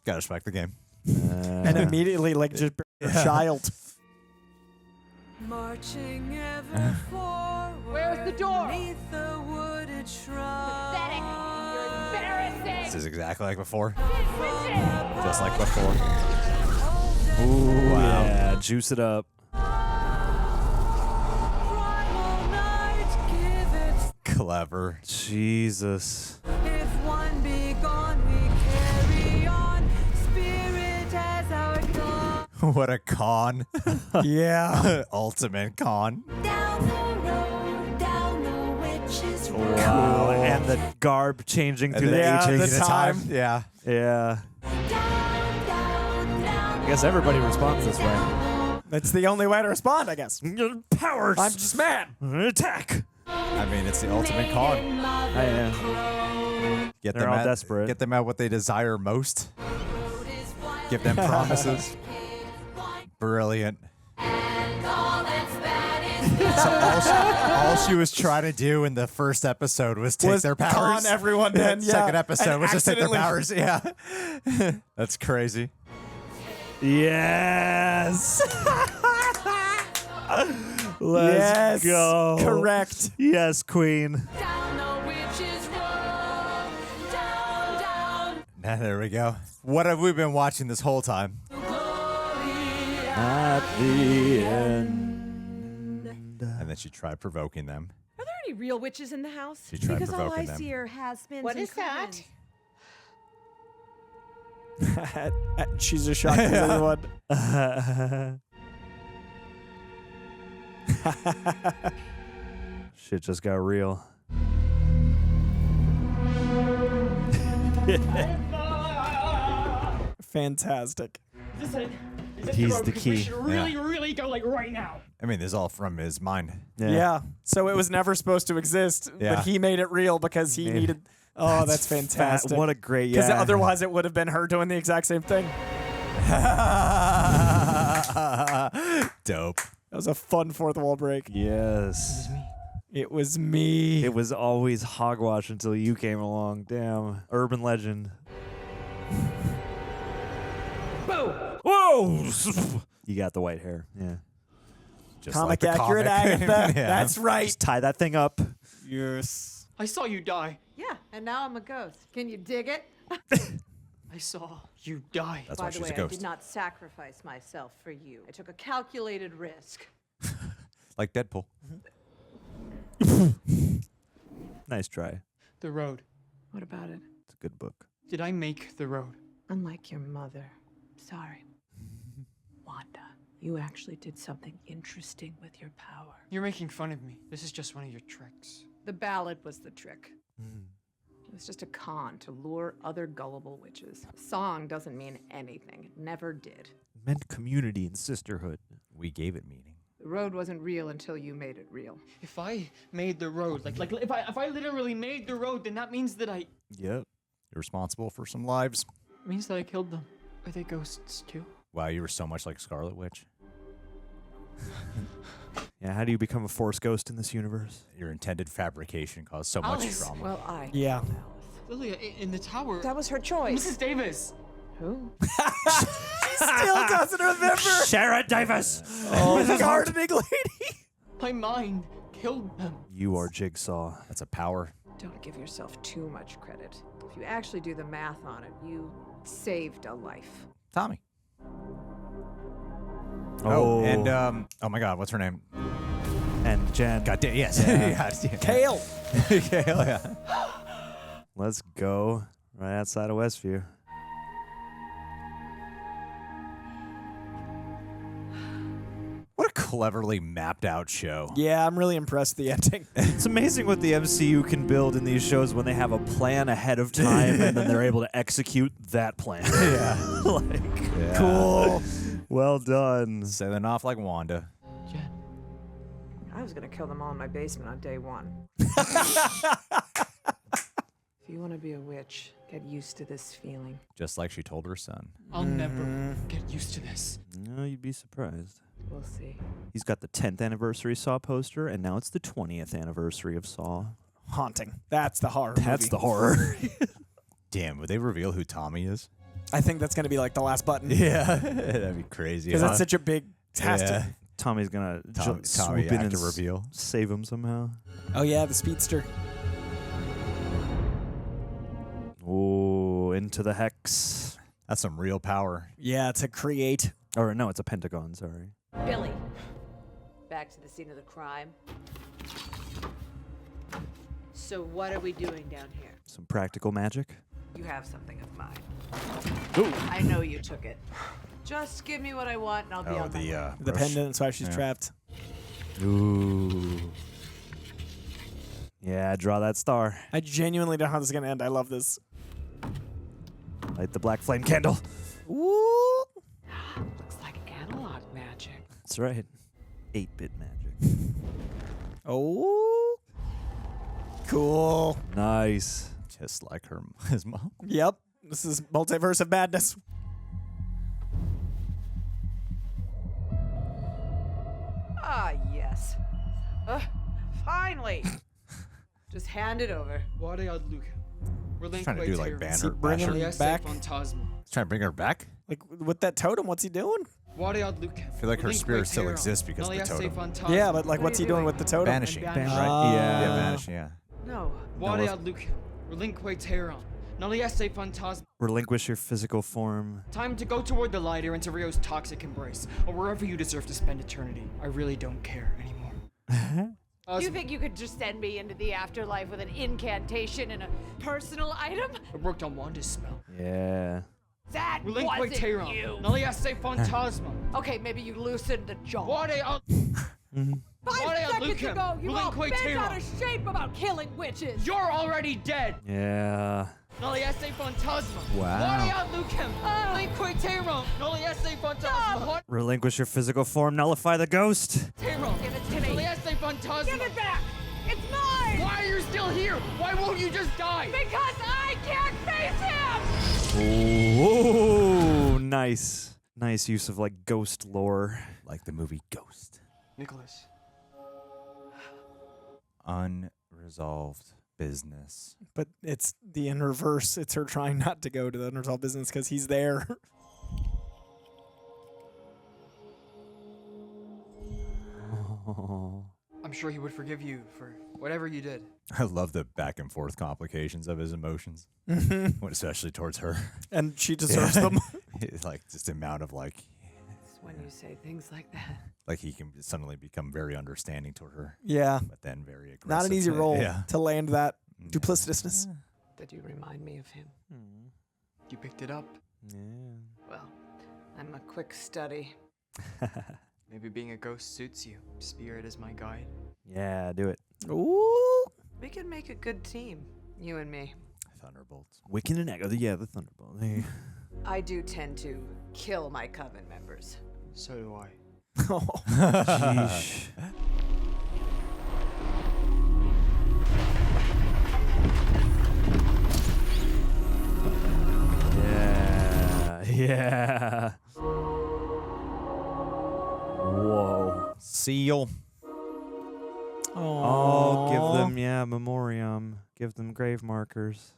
Gotta respect the game. And immediately, like, just a child. Marching ever forward. Where's the door? Beneath the wooded shrub. Pathetic. You're embarrassing. This is exactly like before. Just like before. Ooh, Wow. yeah. Juice it up. Clever. Jesus. If one be gone, we carry on. Spirit as our dawn. What a con. Yeah. Ultimate con. Down the road, down the witch's road. Wow. And the garb changing through the Yeah, ages. the time. Yeah. Yeah. I guess everybody responds this way. That's the only way to respond, I guess. Powers. I'm just mad. Attack. I mean, it's the ultimate con. I know. Get They're them all at, desperate. Get them at what they desire most. Give them promises. Brilliant. So all she was trying to do in the first episode was take their powers. Con everyone in, yeah. Second episode And was just take their accidentally- powers. Yeah. That's crazy. Yes. Let's Yes, go. correct. Yes, queen. Down the witch's road. Down, down. Now, there we go. What have we been watching this whole time? At the end. And then she tried provoking them. Are there any real witches in the house? She tried Because all I provoking them. see are has-beens What and is that? covens. She's as shocked as anyone. Shit just got real. Fantastic. Is this it? Is this He's road? the 'Cause key. We should really go like right now. I mean, this is all from his mind. Yeah. So it was never supposed to exist, Yeah. but he made it real because he needed. Oh, that's fantastic. What a great. Because Yeah. otherwise it would have been her doing the exact same thing. Dope. That was a fun fourth wall break. Yes. It was me. It was always hogwash until you came along. Damn. Urban legend. Boom! Whoa! You got the white hair. Yeah. Just Comic like the accurate, comic. Agatha. Yeah. That's right. Just tie that thing up. Yes. I saw you die. Yeah, and now I'm a ghost. Can you dig it? I saw you die. That's By why the she's way, a I ghost. did not sacrifice myself for you. I took a calculated risk. Like Deadpool. Nice try. The road. What about it? It's a good book. Did I make the road? Unlike your mother. Sorry. Wanda, you actually did something interesting with your power. You're making fun of me. This is just one of your tricks. The ballad was the trick. It was just a con to lure other gullible witches. A song doesn't mean anything. It never did. It meant community and sisterhood. We gave it meaning. The road wasn't real until you made it real. If I made the road, like if I literally made the road, then that means that I Yep. You're responsible for some lives. means that I killed them. Are they ghosts too? Wow, you were so much like Scarlet Witch. Yeah, how do you become a Force ghost in this universe? Your intended fabrication caused so much Alice. trauma. Well, I. Yeah. Lilia, in the tower. That was her choice. Mrs. Davis. Who? She still doesn't remember. Sharon Davis! Oh, the gardening lady. My mind killed them. You are Jigsaw. That's a power. Don't give yourself too much credit. If you actually do the math on it, you saved a life. Tommy. Oh. And oh my God, what's her name? And Jen. God damn, yes. Yeah. Yes. Kale. Kale, yeah. Let's go. Right outside of Westview. What a cleverly mapped out show. Yeah, I'm really impressed with the ending. It's amazing what the MCU can build in these shows when they have a plan ahead of time and then they're able to execute that plan. Yeah. Like, Cool. well done. Sailing off like Wanda. Jen. I was gonna kill them all in my basement on day one. If you want to be a witch, get used to this feeling. Just like she told her son. I'll never get used to this. No, you'd be surprised. We'll see. He's got the 10th anniversary Saw poster, and now it's the 20th anniversary of Saw. Haunting. That's the horror. That's movie. the horror. Damn, would they reveal who Tommy is? I think that's gonna be like the last button. Yeah. That'd be crazy. Because huh? that's such a big. Has Yeah. to. Tommy's gonna Tommy swoop in and actor reveal. save him somehow. Oh yeah, the speedster. Oh, into the hex. That's some real power. Yeah, to create. Or no, it's a pentagon, sorry. Billy, back to the scene of the crime. So what are we doing down here? Some practical magic. You have something of mine. Ooh. I know you took it. Just give me what I want and I'll be on my way. The brush. pendant. That's why she's trapped. Ooh. Yeah, draw that star. I genuinely don't know how this is gonna end. I love this. Light the black flame candle. Ooh. Looks like analog magic. That's right. 8-bit magic. Oh. Cool. Nice. Just like his mom. Yep. This is multiverse of madness. Ah, yes. Finally. Just hand it over. Wade ad Lucem. Trying to do like ban her, bring bash her. him back? Phantasma. He's trying to bring her back. Like with that totem, what's he doing? Wade ad Lucem. I feel like her spirit still exists because of the totem. Yeah, but like, what's he doing with the totem? Banishing, right? Ah. Yeah, banishing. Yeah. No. Wade ad Lucem. Relinque terram. Naliese phantasma. Relinquish your physical form. Time to go toward the lighter into Rio's toxic embrace, or wherever you deserve to spend eternity. I really don't care anymore. You think you could just send me into the afterlife with an incantation and a personal item? I worked on Wanda's spell. Yeah. That Relinque wasn't terram. you. Naliese phantasma. Okay, maybe you loosened the jaw. Wade ad 5 seconds ago, you all Relinque bent out terram. of shape about killing witches. You're already dead. Yeah. Noli esse fantasma. Wow. Guardia lucem. Linque terrum. Noli esse fantasma. Relinquish your physical form, nullify the ghost. Terrum. Give it to me. Noli esse fantasma. Give it back! It's mine! Why are you still here? Why won't you just die? Because I can't face him! Ooh, nice. Nice use of like ghost lore. Like the movie Ghost. Nicholas. Unresolved business. But it's the in reverse. It's her trying not to go to the unresolved business because he's there. I'm sure he would forgive you for whatever you did. I love the back and forth complications of his emotions, especially towards her. And she deserves them. It's like just the amount of like, It's when you say things like that. like he can suddenly become very understanding toward her. Yeah. But then very aggressive. Not an easy role Yeah. to land that duplicitousness. Did you remind me of him? You picked it up. Yeah. Well, I'm a quick study. Maybe being a ghost suits you. Spirit is my guide. Yeah, do it. Ooh. We could make a good team, you and me. Thunderbolts. Wiccan and Echo. Yeah, the Thunderbolt. Hey. I do tend to kill my coven members. So do I. Sheesh. Yeah. Whoa. Seal. Oh, give them, memoriam. Give them grave markers.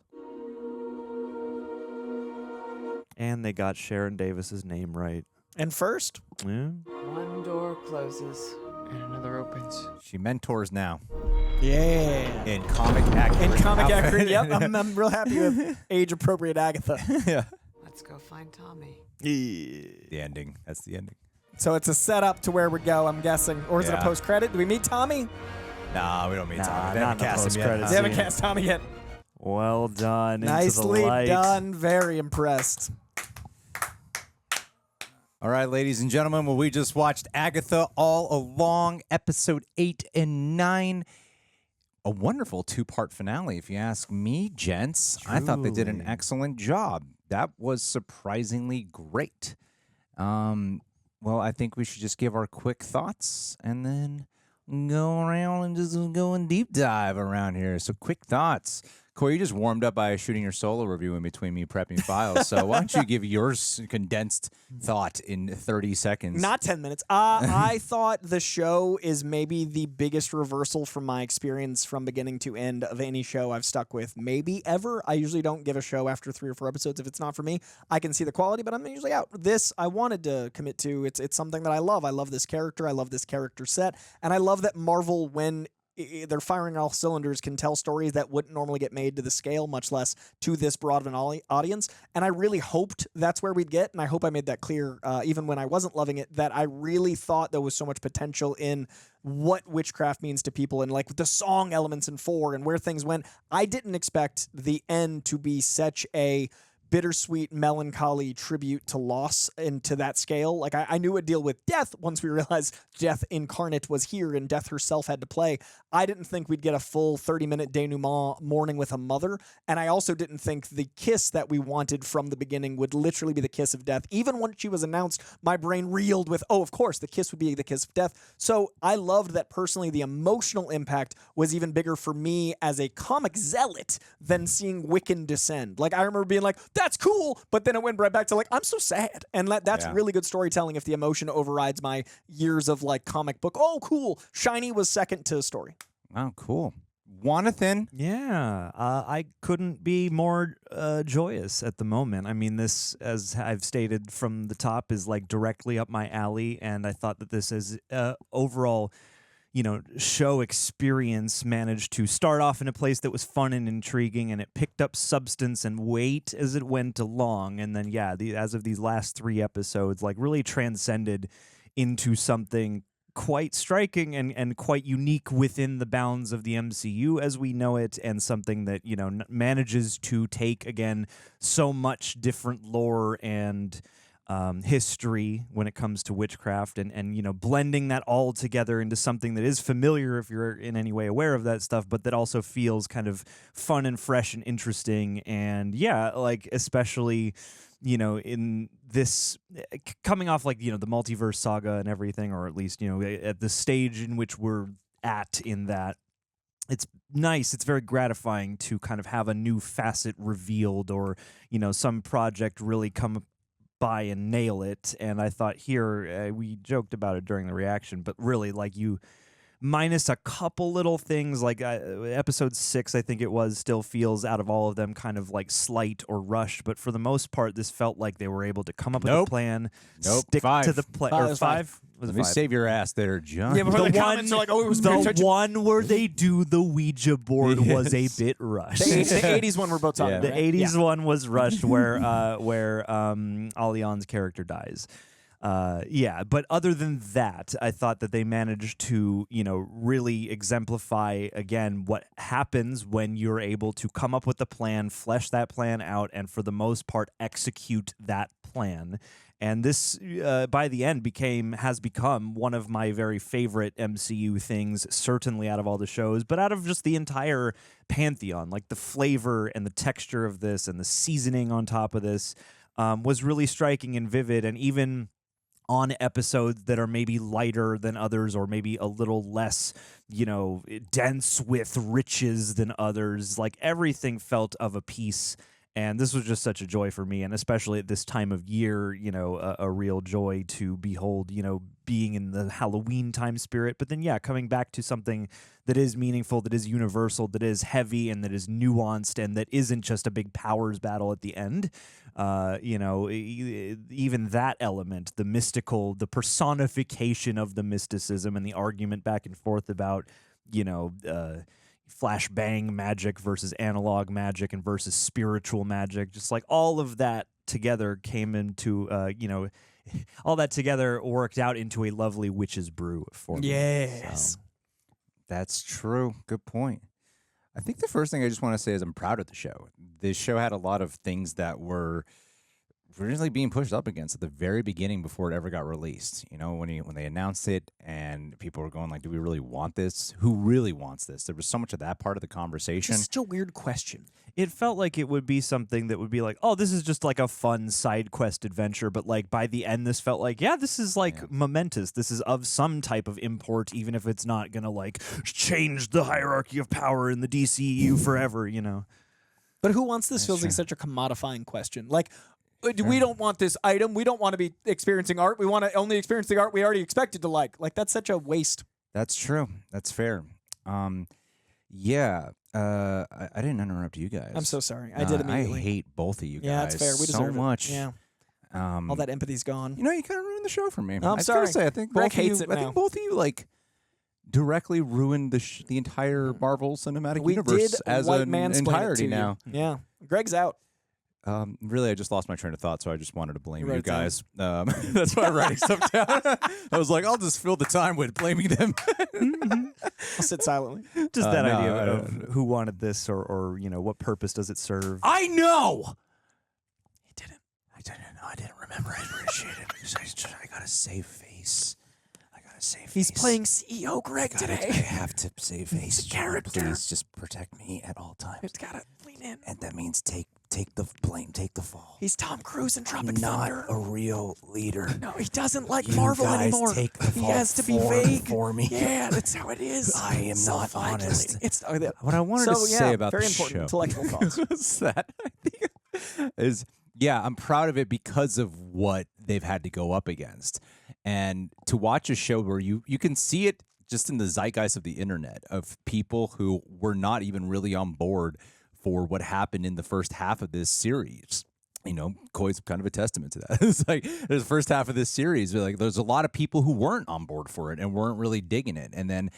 And they got Sharon Davis's name right. And first? Yeah. One door closes. And another opens. She mentors now. Yeah. In comic accurate. In comic outfit. accurate, yep. I'm real happy with age-appropriate Agatha. Yeah. Let's go find Tommy. The ending. That's the ending. So it's a setup to where we go, I'm guessing. Or is it a Yeah. post-credit? Do we meet Tommy? Nah, we don't meet Tommy. They not haven't in the cast him yet. post-credits They haven't scene. cast Tommy yet. Well done. Nicely into the light. done. Very impressed. All right, ladies and gentlemen, well, we just watched Agatha All Along, episode 8 and 9. A wonderful two-part finale, if you ask me, gents. I thought they did an Truly. excellent job. That was surprisingly great. Well, I think we should just give our quick thoughts and then go around and just go and deep dive around here. So quick thoughts. Corey, you just warmed up by shooting your solo review in between me prepping files. So why don't you give your condensed thought in 30 seconds? Not 10 minutes. I thought the show is maybe the biggest reversal from my experience from beginning to end of any show I've stuck with, maybe ever. I usually don't give a show after 3 or 4 episodes if it's not for me. I can see the quality, but I'm usually out. This I wanted to commit to. It's something that I love. I love this character. I love this character set. And I love that Marvel, when they're firing all cylinders, can tell stories that wouldn't normally get made to the scale, much less to this broad of an audience. And I really hoped that's where we'd get, and I hope I made that clear even when I wasn't loving it, that I really thought there was so much potential in what witchcraft means to people and like the song elements in 4 and where things went. I didn't expect the end to be such a bittersweet, melancholy tribute to loss and to that scale. Like I knew it would deal with death once we realized death incarnate was here and death herself had to play. I didn't think we'd get a full 30-minute denouement mourning with a mother. And I also didn't think the kiss that we wanted from the beginning would literally be the kiss of death. Even when she was announced, my brain reeled with, oh, of course, the kiss would be the kiss of death. So I loved that personally the emotional impact was even bigger for me as a comic zealot than seeing Wiccan descend. Like I remember being like, that's cool, but then it went right back to like, I'm so sad. And that's really good storytelling if the emotion overrides my years of like comic book. Oh, cool. Shiny was second to story. Oh, cool. Wanathan. Yeah, I couldn't be more joyous at the moment. I mean, this, as I've stated from the top, is like directly up my alley, and I thought that this is overall, show experience managed to start off in a place that was fun and intriguing, and it picked up substance and weight as it went along, and then as of these last 3 episodes, like really transcended into something quite striking and quite unique within the bounds of the MCU as we know it, and something that manages to take again so much different lore and history when it comes to witchcraft, and blending that all together into something that is familiar if you're in any way aware of that stuff, but that also feels kind of fun and fresh and interesting. And yeah, like especially in this coming off like the multiverse saga and everything, or at least at the stage in which we're at in that. It's nice. It's very gratifying to kind of have a new facet revealed, or some project really come by and nail it. And I thought here, we joked about it during the reaction, but really, like, you minus a couple little things, like episode 6, I think it was, still feels out of all of them kind of like slight or rushed. But for the most part, this felt like they were able to come up with a plan, stick to the plan. Or 5? Let me save your ass there, John. Yeah, but the comments are like, oh, it was the one where they do the Ouija board was a bit rushed. The 80s one we're both talking about. The 80s one was rushed where Alion's character dies. But other than that, I thought that they managed to, really exemplify again what happens when you're able to come up with a plan, flesh that plan out, and for the most part execute that plan. And this, by the end, has become one of my very favorite MCU things, certainly out of all the shows, but out of just the entire pantheon. Like the flavor and the texture of this and the seasoning on top of this was really striking and vivid. And even on episodes that are maybe lighter than others, or maybe a little less, dense with riches than others, like everything felt of a piece. And this was just such a joy for me, and especially at this time of year, a real joy to behold, being in the Halloween time spirit. But then, coming back to something that is meaningful, that is universal, that is heavy, and that is nuanced, and that isn't just a big powers battle at the end. Even that element, the mystical, the personification of the mysticism, and the argument back and forth about, flashbang magic versus analog magic and versus spiritual magic, just like all of that together came into all that together worked out into a lovely witch's brew for me. Yes. So. That's true. Good point. I think the first thing I just want to say is I'm proud of the show. This show had a lot of things that were originally being pushed up against at the very beginning before it ever got released. When they announced it and people were going like, do we really want this? Who really wants this? There was so much of that part of the conversation. It's such a weird question. It felt like it would be something that would be like, oh, this is just like a fun side quest adventure. But like by the end, this felt like, this is like momentous. This is of some type of import, even if it's not going to like change the hierarchy of power in the DCEU forever, But who wants this? Feels like such a commodifying question. Like, we don't want this item. We don't want to be experiencing art. We want to only experience the art we already expected to like. Like, that's such a waste. That's true. That's fair. I didn't interrupt you guys. I'm so sorry. I did immediately. I hate both of you guys. Yeah, that's fair. We deserve so much. It. Yeah. All that empathy's gone. You kind of ruined the show for me. I'm sorry. Gotta say, I think Greg both hates of it you, now. I think both of you like directly ruined the entire Marvel Cinematic Universe did as white an mansplain entirety it to now. You. Yeah. Greg's out. Really, I just lost my train of thought, so I just wanted to blame You wrote you it down. guys. That's why I'm writing stuff down. I was like, I'll just fill the time with blaming them. I'll sit silently. Just that idea of who wanted this, or what purpose does it serve? I know! I didn't remember. I appreciate it. I got to save face. He's playing CEO Greg today. I have to save face. Character. Please just protect me at all times. He's got to lean in. And that means take the blame, take the fall. He's Tom Cruise in Tropic I'm not Thunder. a real leader. No, he doesn't like You Marvel guys anymore. take the He fall has to be for- vague for me. Yeah, that's how it is. I am So not violating. honest. It's What I wanted to say about very the important show intellectual thoughts. was that I think is I'm proud of it because of what they've had to go up against, and to watch a show where you can see it just in the zeitgeist of the internet of people who were not even really on board for what happened in the first half of this series. Koi's kind of a testament to that. It's like there's the first half of this series, like there's a lot of people who weren't on board for it and weren't really digging it. And then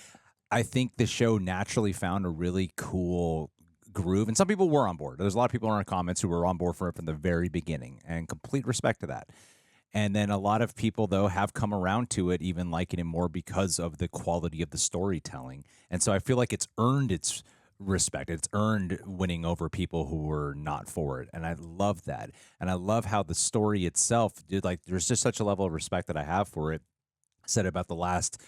I think the show naturally found a really cool groove, and some people were on board. There's a lot of people in our comments who were on board for it from the very beginning, and complete respect to that. And then a lot of people, though, have come around to it, even liking it more because of the quality of the storytelling. And so I feel like it's earned its respect. It's earned winning over people who were not for it. And I love that. And I love how the story itself did, like, there's just such a level of respect that I have for it. I said about the last,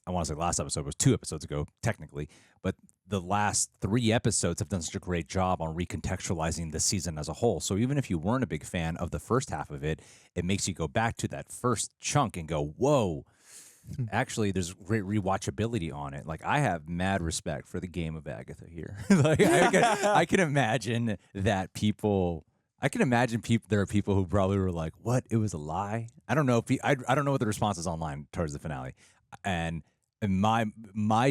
I want to say last episode was 2 episodes ago, technically, but the last 3 episodes have done such a great job on recontextualizing the season as a whole. So even if you weren't a big fan of the first half of it, it makes you go back to that first chunk and go, whoa, actually, there's great rewatchability on it. Like, I have mad respect for the game of Agatha here. Like, I can imagine that people. I can imagine there are people who probably were like, "What? It was a lie." I don't know if I don't know what the response is online towards the finale, and my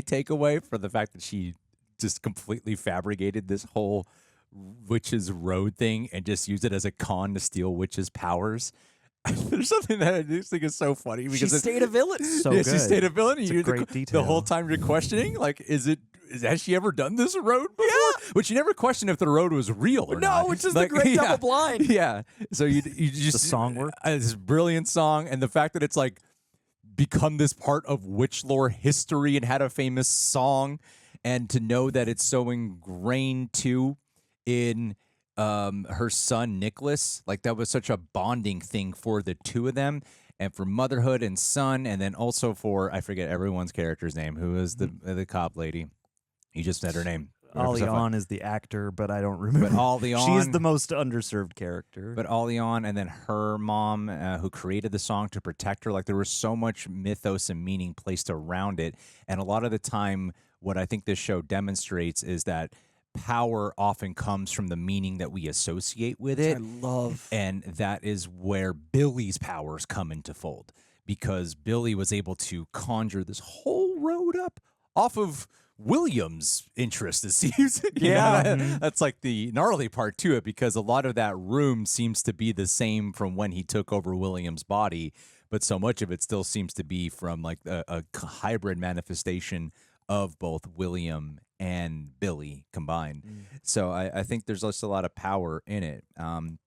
takeaway for the fact that she just completely fabricated this whole witch's road thing and just used it as a con to steal witches' powers. There's something that I just think is so funny because she stayed a villain. So yeah, good. she stayed a villain. It's a great detail. The whole time you're questioning, like, has she ever done this road before? Yeah. But you never questioned if the road was real or not. No, which is the great double blind. Yeah. So you just the song work. This brilliant song, and the fact that it's like become this part of witch lore history and had a famous song, and to know that it's so ingrained too in her son Nicholas, like that was such a bonding thing for the two of them, and for motherhood and son, and then also for, I forget everyone's character's name, who is the cop lady. You just said her name. Ollie On is the actor, but I don't remember. But Ollie On, she is the most underserved character. But Ollie On, and then her mom, who created the song to protect her. Like, there was so much mythos and meaning placed around it, and a lot of the time, what I think this show demonstrates is that power often comes from the meaning that we associate with it. I love. And that is where Billy's powers come into fold, because Billy was able to conjure this whole road up off of William's interest, it seems. Yeah. That's like the gnarly part to it, because a lot of that room seems to be the same from when he took over William's body, but so much of it still seems to be from like a hybrid manifestation of both William and Billy combined. So I think there's just a lot of power in it. You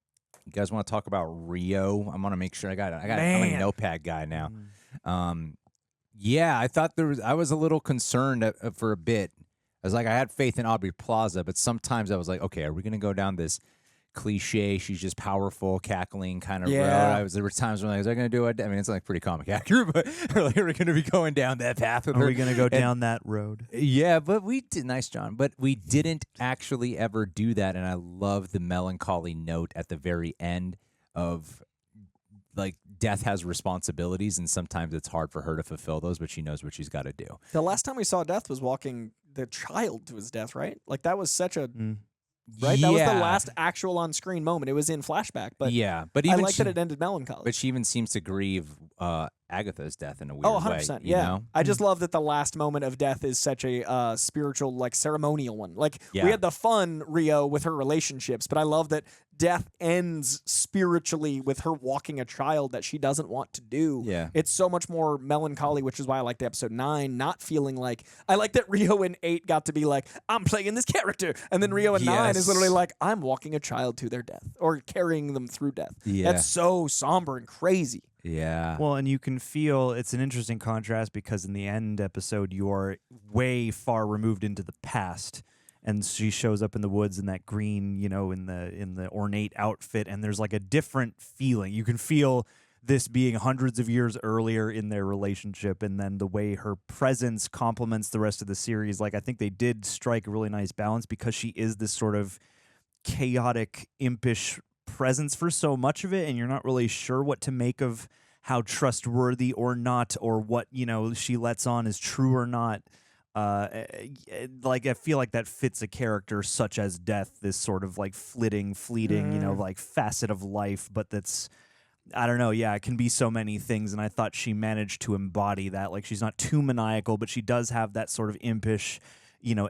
guys want to talk about Rio? I'm gonna make sure I'm a notepad guy now. Yeah, I thought I was a little concerned for a bit. I was like, I had faith in Aubrey Plaza, but sometimes I was like, okay, are we gonna go down this cliche, she's just powerful, cackling kind of road? There were times when I was like, going to do it. I mean, it's like pretty comic accurate, but we're going to be going down that path with her. Are we going to go down that road? Yeah, but we did. Nice, John. But we didn't actually ever do that. And I love the melancholy note at the very end of, like, death has responsibilities, and sometimes it's hard for her to fulfill those, but she knows what she's got to do. The last time we saw Death was walking the child to his death, right? Like, that was such a... Right, that was the last actual on-screen moment. It was in flashback, but but even I like that it ended melancholy. But she even seems to grieve Agatha's death in a weird 100%, way. yeah. You know? I just love that the last moment of death is such a spiritual, like, ceremonial one. Like, we Yeah. had the fun Rio with her relationships, but I love that death ends spiritually with her walking a child that she doesn't want to do. Yeah. It's so much more melancholy, which is why I liked episode 9, not feeling like... I like that Rio in 8 got to be like, I'm playing this character, and then Rio in 9 is literally like, I'm walking a child to their death, or carrying them through death. Yeah. That's so somber and crazy. Yeah. Well, and you can feel it's an interesting contrast because in the end episode, you are way far removed into the past, and she shows up in the woods in that green, in the ornate outfit, and there's like a different feeling. You can feel this being hundreds of years earlier in their relationship, and then the way her presence complements the rest of the series. Like, I think they did strike a really nice balance because she is this sort of chaotic, impish presence for so much of it, and you're not really sure what to make of how trustworthy or not, or what she lets on is true or not. Like, I feel like that fits a character such as Death, this sort of like fleeting, like facet of life, but that's, I don't know, yeah, it can be so many things, and I thought she managed to embody that. Like, she's not too maniacal, but she does have that sort of impish,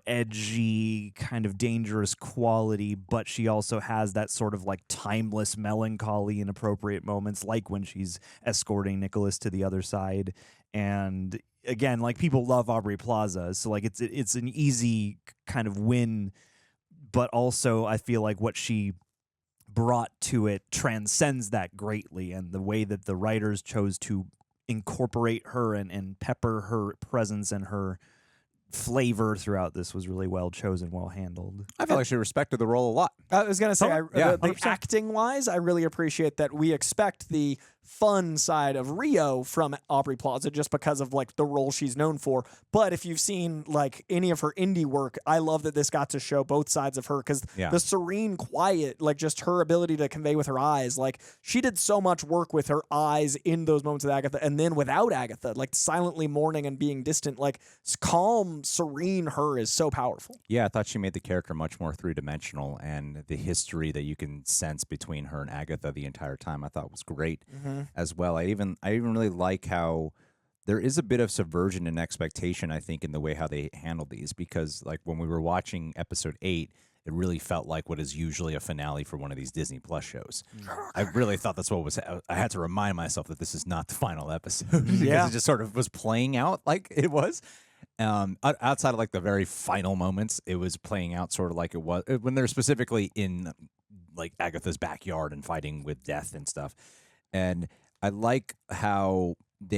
edgy, kind of dangerous quality, but she also has that sort of like timeless melancholy in appropriate moments, like when she's escorting Nicholas to the other side. And again, like, people love Aubrey Plaza, so like it's an easy kind of win, but also I feel like what she brought to it transcends that greatly, and the way that the writers chose to incorporate her and pepper her presence and her flavor throughout this was really well chosen, well handled. I felt like she respected the role a lot. I was gonna say, yeah, the acting wise, I really appreciate that we expect the fun side of Rio from Aubrey Plaza just because of like the role she's known for. But if you've seen like any of her indie work, I love that this got to show both sides of her because the serene quiet, like just her ability to convey with her eyes, like she did so much work with her eyes in those moments with Agatha, and then without Agatha, like silently mourning and being distant, like calm, serene her is so powerful. Yeah, I thought she made the character much more three-dimensional, and the history that you can sense between her and Agatha the entire time I thought was great as well. I even really like how there is a bit of subversion and expectation, I think, in the way how they handle these, because like when we were watching episode 8, it really felt like what is usually a finale for one of these Disney Plus shows. I really thought that's what was. I had to remind myself that this is not the final episode because it just sort of was playing out like it was. Outside of like the very final moments, it was playing out sort of like it was when they're specifically in like Agatha's backyard and fighting with death and stuff. And I like how so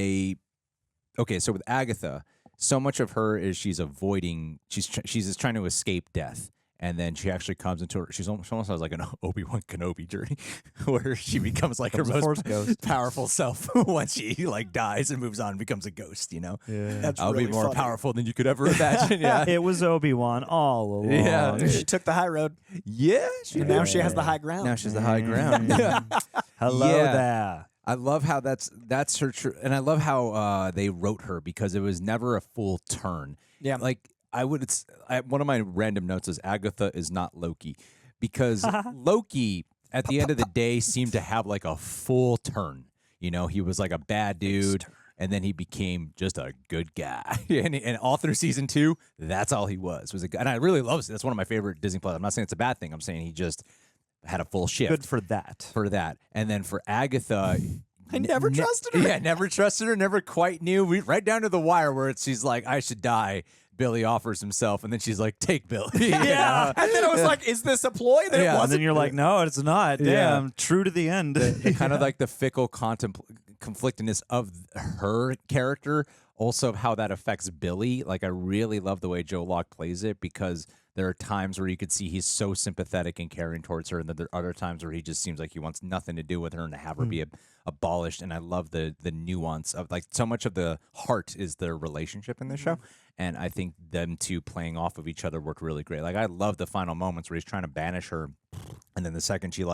with Agatha, so much of her is she's avoiding, she's just trying to escape death. And then she actually comes into her, she almost has like an Obi-Wan Kenobi journey where she becomes like her most powerful self once she like dies and moves on and becomes a ghost, you know? Yeah. That's I'll really be more funny. powerful than you could ever imagine. Yeah. It was Obi-Wan all along. Yeah. She took the high road. Yeah. And now she has the high ground. Now she's the high ground. Yeah. Hello there. I love how that's her and I love how they wrote her because it was never a full turn. Yeah. Like one of my random notes is Agatha is not Loki, because Loki at the end of the day seemed to have like a full turn. You know, he was like a bad dude, and then he became just a good guy. and all through season 2, that's all he was a guy. And I really love it. That's one of my favorite Disney Plus. I'm not saying it's a bad thing. I'm saying he just had a full shift. Good for that. And then for Agatha, I never trusted her. Yeah, never trusted her. Never quite knew. Right down to the wire where she's like, I should die. Billy offers himself, and then she's like, take Billy. Yeah. And then I was like, is this a ploy? Then it wasn't. And then you're like, no, it's not. Damn, true to the end. Kind of like the fickle conflictedness of her character, also how that affects Billy. Like, I really love the way Joe Locke plays it, because there are times where you could see he's so sympathetic and caring towards her, and then there are other times where he just seems like he wants nothing to do with her and to have her be abolished. And I love the nuance of, like, so much of the heart is their relationship in this show. And I think them two playing off of each other worked really great. Like, I love the final moments where he's trying to banish her, and then the second she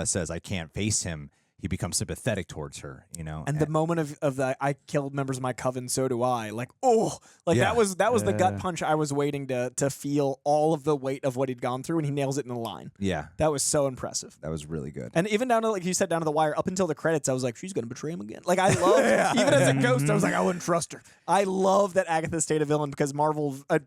says, I can't face him, he becomes sympathetic towards her, you know. And the moment of the I killed members of my coven, so do I. Like, that was the gut punch I was waiting to feel all of the weight of what he'd gone through, and he nails it in a line. Yeah. That was so impressive. That was really good. And even down to, like you said, down to the wire, up until the credits, I was like, she's going to betray him again. Like, I love, even as a ghost, I was like, I wouldn't trust her. I love that Agatha stayed a villain, because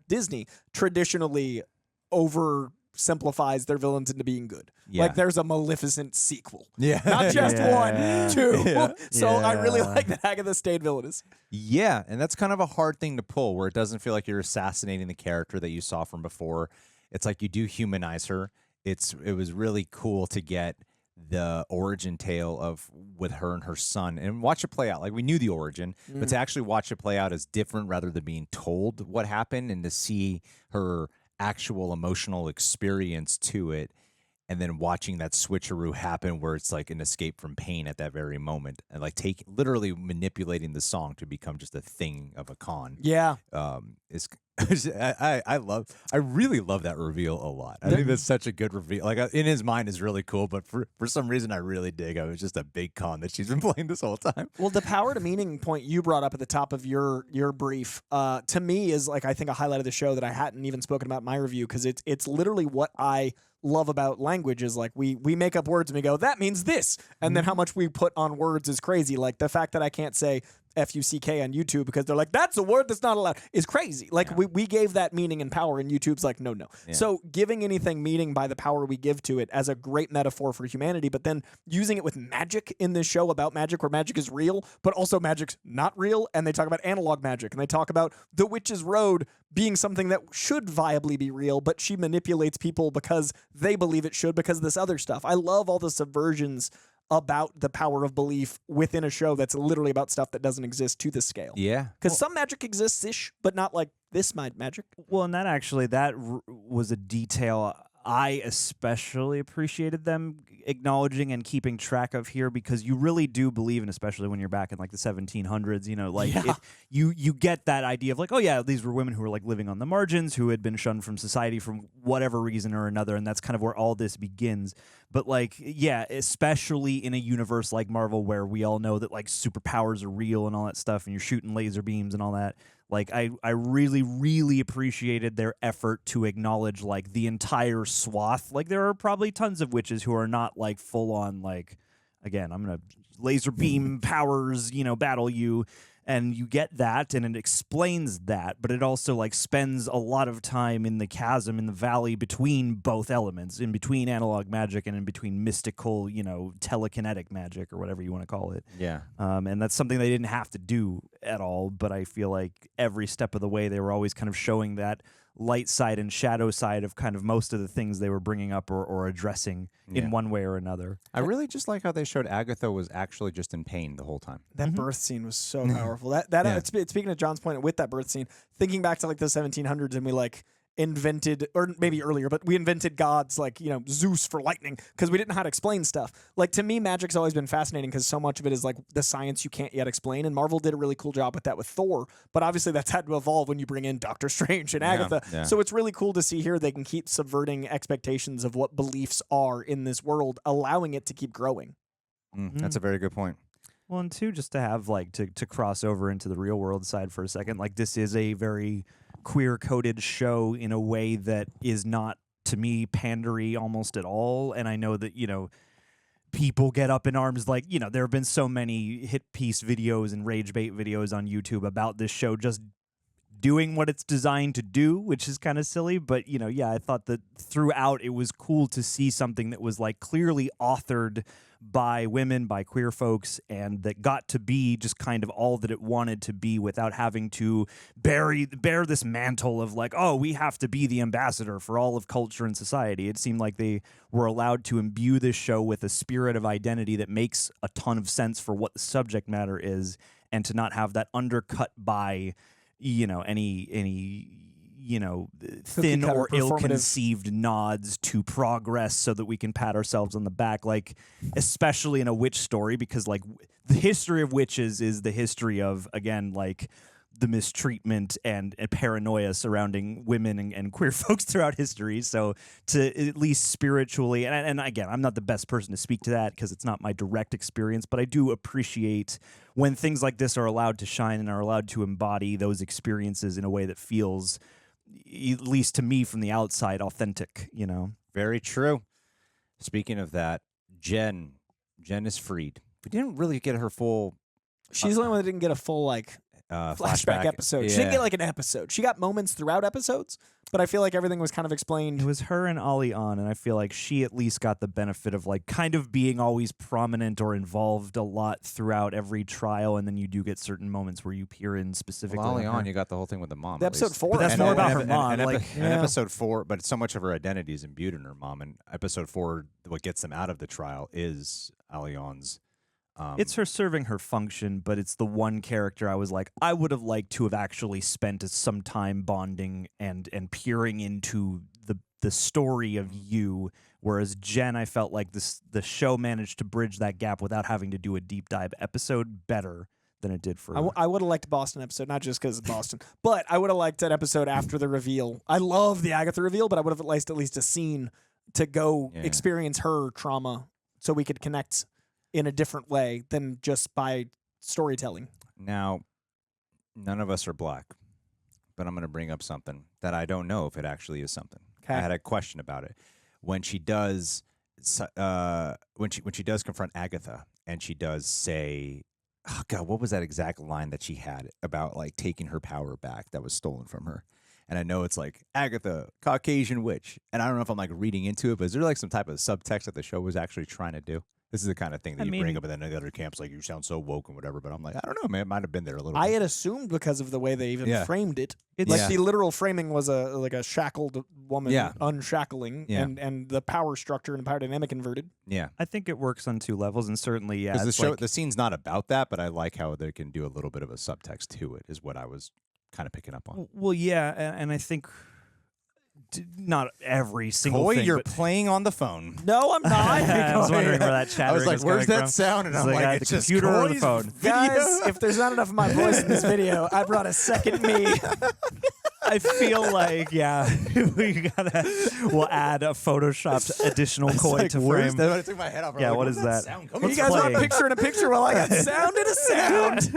Disney traditionally oversimplifies their villains into being good. Yeah. Like, there's a Maleficent sequel. Yeah. Not just one, 2. Yeah. So I really like that Agatha stayed villainous. Yeah, and that's kind of a hard thing to pull, where it doesn't feel like you're assassinating the character that you saw from before. It's like you do humanize her. It was really cool to get the origin tale of with her and her son and watch it play out. Like, we knew the origin, but to actually watch it play out as different rather than being told what happened, and to see her actual emotional experience to it, and then watching that switcheroo happen where it's like an escape from pain at that very moment, and like literally manipulating the song to become just a thing of a con. Yeah. I really love that reveal a lot. I think that's such a good reveal. Like, in his mind is really cool, but for some reason I really dig it. It was just a big con that she's been playing this whole time. Well, the power to meaning point you brought up at the top of your brief, to me is like, I think a highlight of the show that I hadn't even spoken about in my review, because it's literally what I love about language is like we make up words and we go, that means this, and then how much we put on words is crazy. Like, the fact that I can't say F-U-C-K on YouTube because they're like, that's a word that's not allowed, is crazy. Like, we gave that meaning and power, and YouTube's like, no. Yeah. So giving anything meaning by the power we give to it as a great metaphor for humanity, but then using it with magic in this show about magic, where magic is real, but also magic's not real, and they talk about analog magic, and they talk about the Witch's Road being something that should viably be real, but she manipulates people because they believe it should because of this other stuff. I love all the subversions about the power of belief within a show that's literally about stuff that doesn't exist to this scale. Yeah. Because some magic exists-ish, but not like this magic. Well, and that was a detail I especially appreciated them acknowledging and keeping track of here, because you really do believe, and especially when you're back in like the 1700s, you know, like you get that idea of like, oh yeah, these were women who were like living on the margins, who had been shunned from society from whatever reason or another, and that's kind of where all this begins. But like, yeah, especially in a universe like Marvel where we all know that like superpowers are real and all that stuff, and you're shooting laser beams and all that. Like, I really, really appreciated their effort to acknowledge, like, the entire swath. Like, there are probably tons of witches who are not, like, full-on, like, again, I'm going to laser beam powers, you know, battle you. And you get that, and it explains that, but it also, like, spends a lot of time in the chasm, in the valley between both elements, in between analog magic and in between mystical, you know, telekinetic magic or whatever you want to call it. Yeah. And that's something they didn't have to do at all, but I feel like every step of the way they were always kind of showing that light side and shadow side of kind of most of the things they were bringing up or addressing in one way or another. I really just like how they showed Agatha was actually just in pain the whole time. That birth scene was so powerful. That speaking of John's point with that birth scene, thinking back to like the 1700s, and we like invented, or maybe earlier, but we invented gods like, you know, Zeus for lightning because we didn't know how to explain stuff. Like, to me, magic's always been fascinating because so much of it is like the science you can't yet explain, and Marvel did a really cool job with that with Thor, but obviously that's had to evolve when you bring in Doctor Strange and Agatha. Yeah. So it's really cool to see here they can keep subverting expectations of what beliefs are in this world, allowing it to keep growing. That's a very good point. Well, and two, just to have like to cross over into the real world side for a second, like this is a very queer-coded show in a way that is not, to me, pandery almost at all. And I know that, you know, people get up in arms, like, you know, there have been so many hit piece videos and rage bait videos on YouTube about this show just doing what it's designed to do, which is kind of silly. But, you know, yeah, I thought that throughout it was cool to see something that was like clearly authored by women, by queer folks, and that got to be just kind of all that it wanted to be without having to bear this mantle of like, oh, we have to be the ambassador for all of culture and society. It seemed like they were allowed to imbue this show with a spirit of identity that makes a ton of sense for what the subject matter is, and to not have that undercut by, you know, any you know, thin or ill-conceived nods to progress so that we can pat ourselves on the back, like, especially in a witch story, because, like, the history of witches is the history of, again, like, the mistreatment and paranoia surrounding women and queer folks throughout history. So to at least spiritually, and again, I'm not the best person to speak to that because it's not my direct experience, but I do appreciate when things like this are allowed to shine and are allowed to embody those experiences in a way that feels, at least to me from the outside, authentic, you know? Very true. Speaking of that, Jen is freed. We didn't really get her full... She's the only one that didn't get a full, like, flashback episode. Yeah. She didn't get, like, an episode. She got moments throughout episodes, but I feel like everything was kind of explained. It was her and Ali on, and I feel like she at least got the benefit of, like, kind of being always prominent or involved a lot throughout every trial, and then you do get certain moments where you peer in specifically. Well, Ali on, you got the whole thing with the mom. The episode 4. But that's more about her mom. And episode 4, but so much of her identity is imbued in her mom, and episode 4, what gets them out of the trial is Ali on's. It's her serving her function, but it's the one character I was like, I would have liked to have actually spent some time bonding and peering into the story of you, whereas Jen, I felt like the show managed to bridge that gap without having to do a deep dive episode better than it did for her. I would have liked a Boston episode, not just because it's Boston, but I would have liked an episode after the reveal. I love the Agatha reveal, but I would have at least a scene to go experience her trauma so we could connect in a different way than just by storytelling. Now, none of us are black, but I'm going to bring up something that I don't know if it actually is something. Okay. I had a question about it. When she does when she does confront Agatha, and she does say, oh God, what was that exact line that she had about like taking her power back that was stolen from her? And I know it's like Agatha, Caucasian witch, and I don't know if I'm like reading into it, but is there like some type of subtext that the show was actually trying to do? This is the kind of thing that you bring up, and then the other camps like, you sound so woke and whatever. But I'm like, I don't know, man. It might have been there a little bit. I had assumed because of the way they even framed it. Like the literal framing was a shackled woman unshackling, and the power structure and the power dynamic inverted. Yeah, I think it works on two levels, and certainly, because the scene's not about that, but I like how they can do a little bit of a subtext to it. Is what I was kind of picking up on. Well, yeah, and I think not every single Coy, thing. you're but playing on the phone. No, I'm not. I was wondering where that chattering I was like, was where's coming that from. sound? And It's I'm like, like, the it's just computer or the Coy's phone. video. Guys, if there's not enough of my voice in this video, I brought a second me. I feel like, we'll add a photoshopped additional Coy like, to where's frame. that? I took my head off. Yeah, like, what where's is that? sound coming You guys from? want a picture in a picture? Well, I got sound in a sound.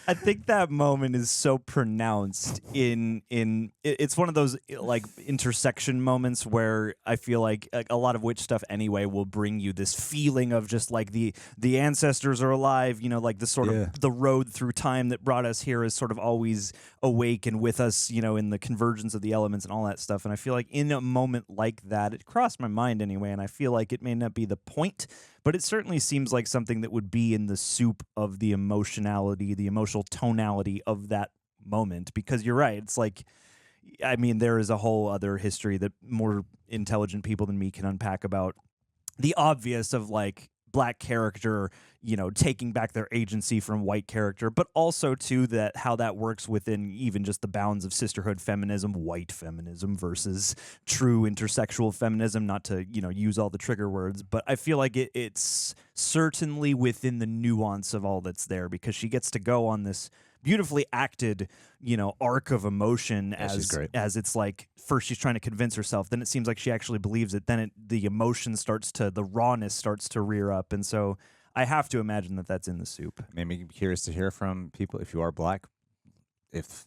I think that moment is so pronounced it's one of those like intersection moments where I feel like a lot of witch stuff anyway will bring you this feeling of just like the ancestors are alive, like the sort of the road through time that brought us here is sort of always awake and with us, in the convergence of the elements and all that stuff. And I feel like in a moment like that, it crossed my mind anyway, and I feel like it may not be the point, but it certainly seems like something that would be in the soup of the emotionality, the emotional tonality of that moment. Because you're right. It's like, I mean, there is a whole other history that more intelligent people than me can unpack about the obvious of like black character, taking back their agency from white character, but also too that how that works within even just the bounds of sisterhood feminism, white feminism versus true intersexual feminism, not to, use all the trigger words, but I feel like it's certainly within the nuance of all that's there, because she gets to go on this beautifully acted, arc of emotion as it's like first she's trying to convince herself, then it seems like she actually believes it, then the emotion the rawness starts to rear up, and so I have to imagine that that's in the soup. Made me curious to hear from people, if you are black,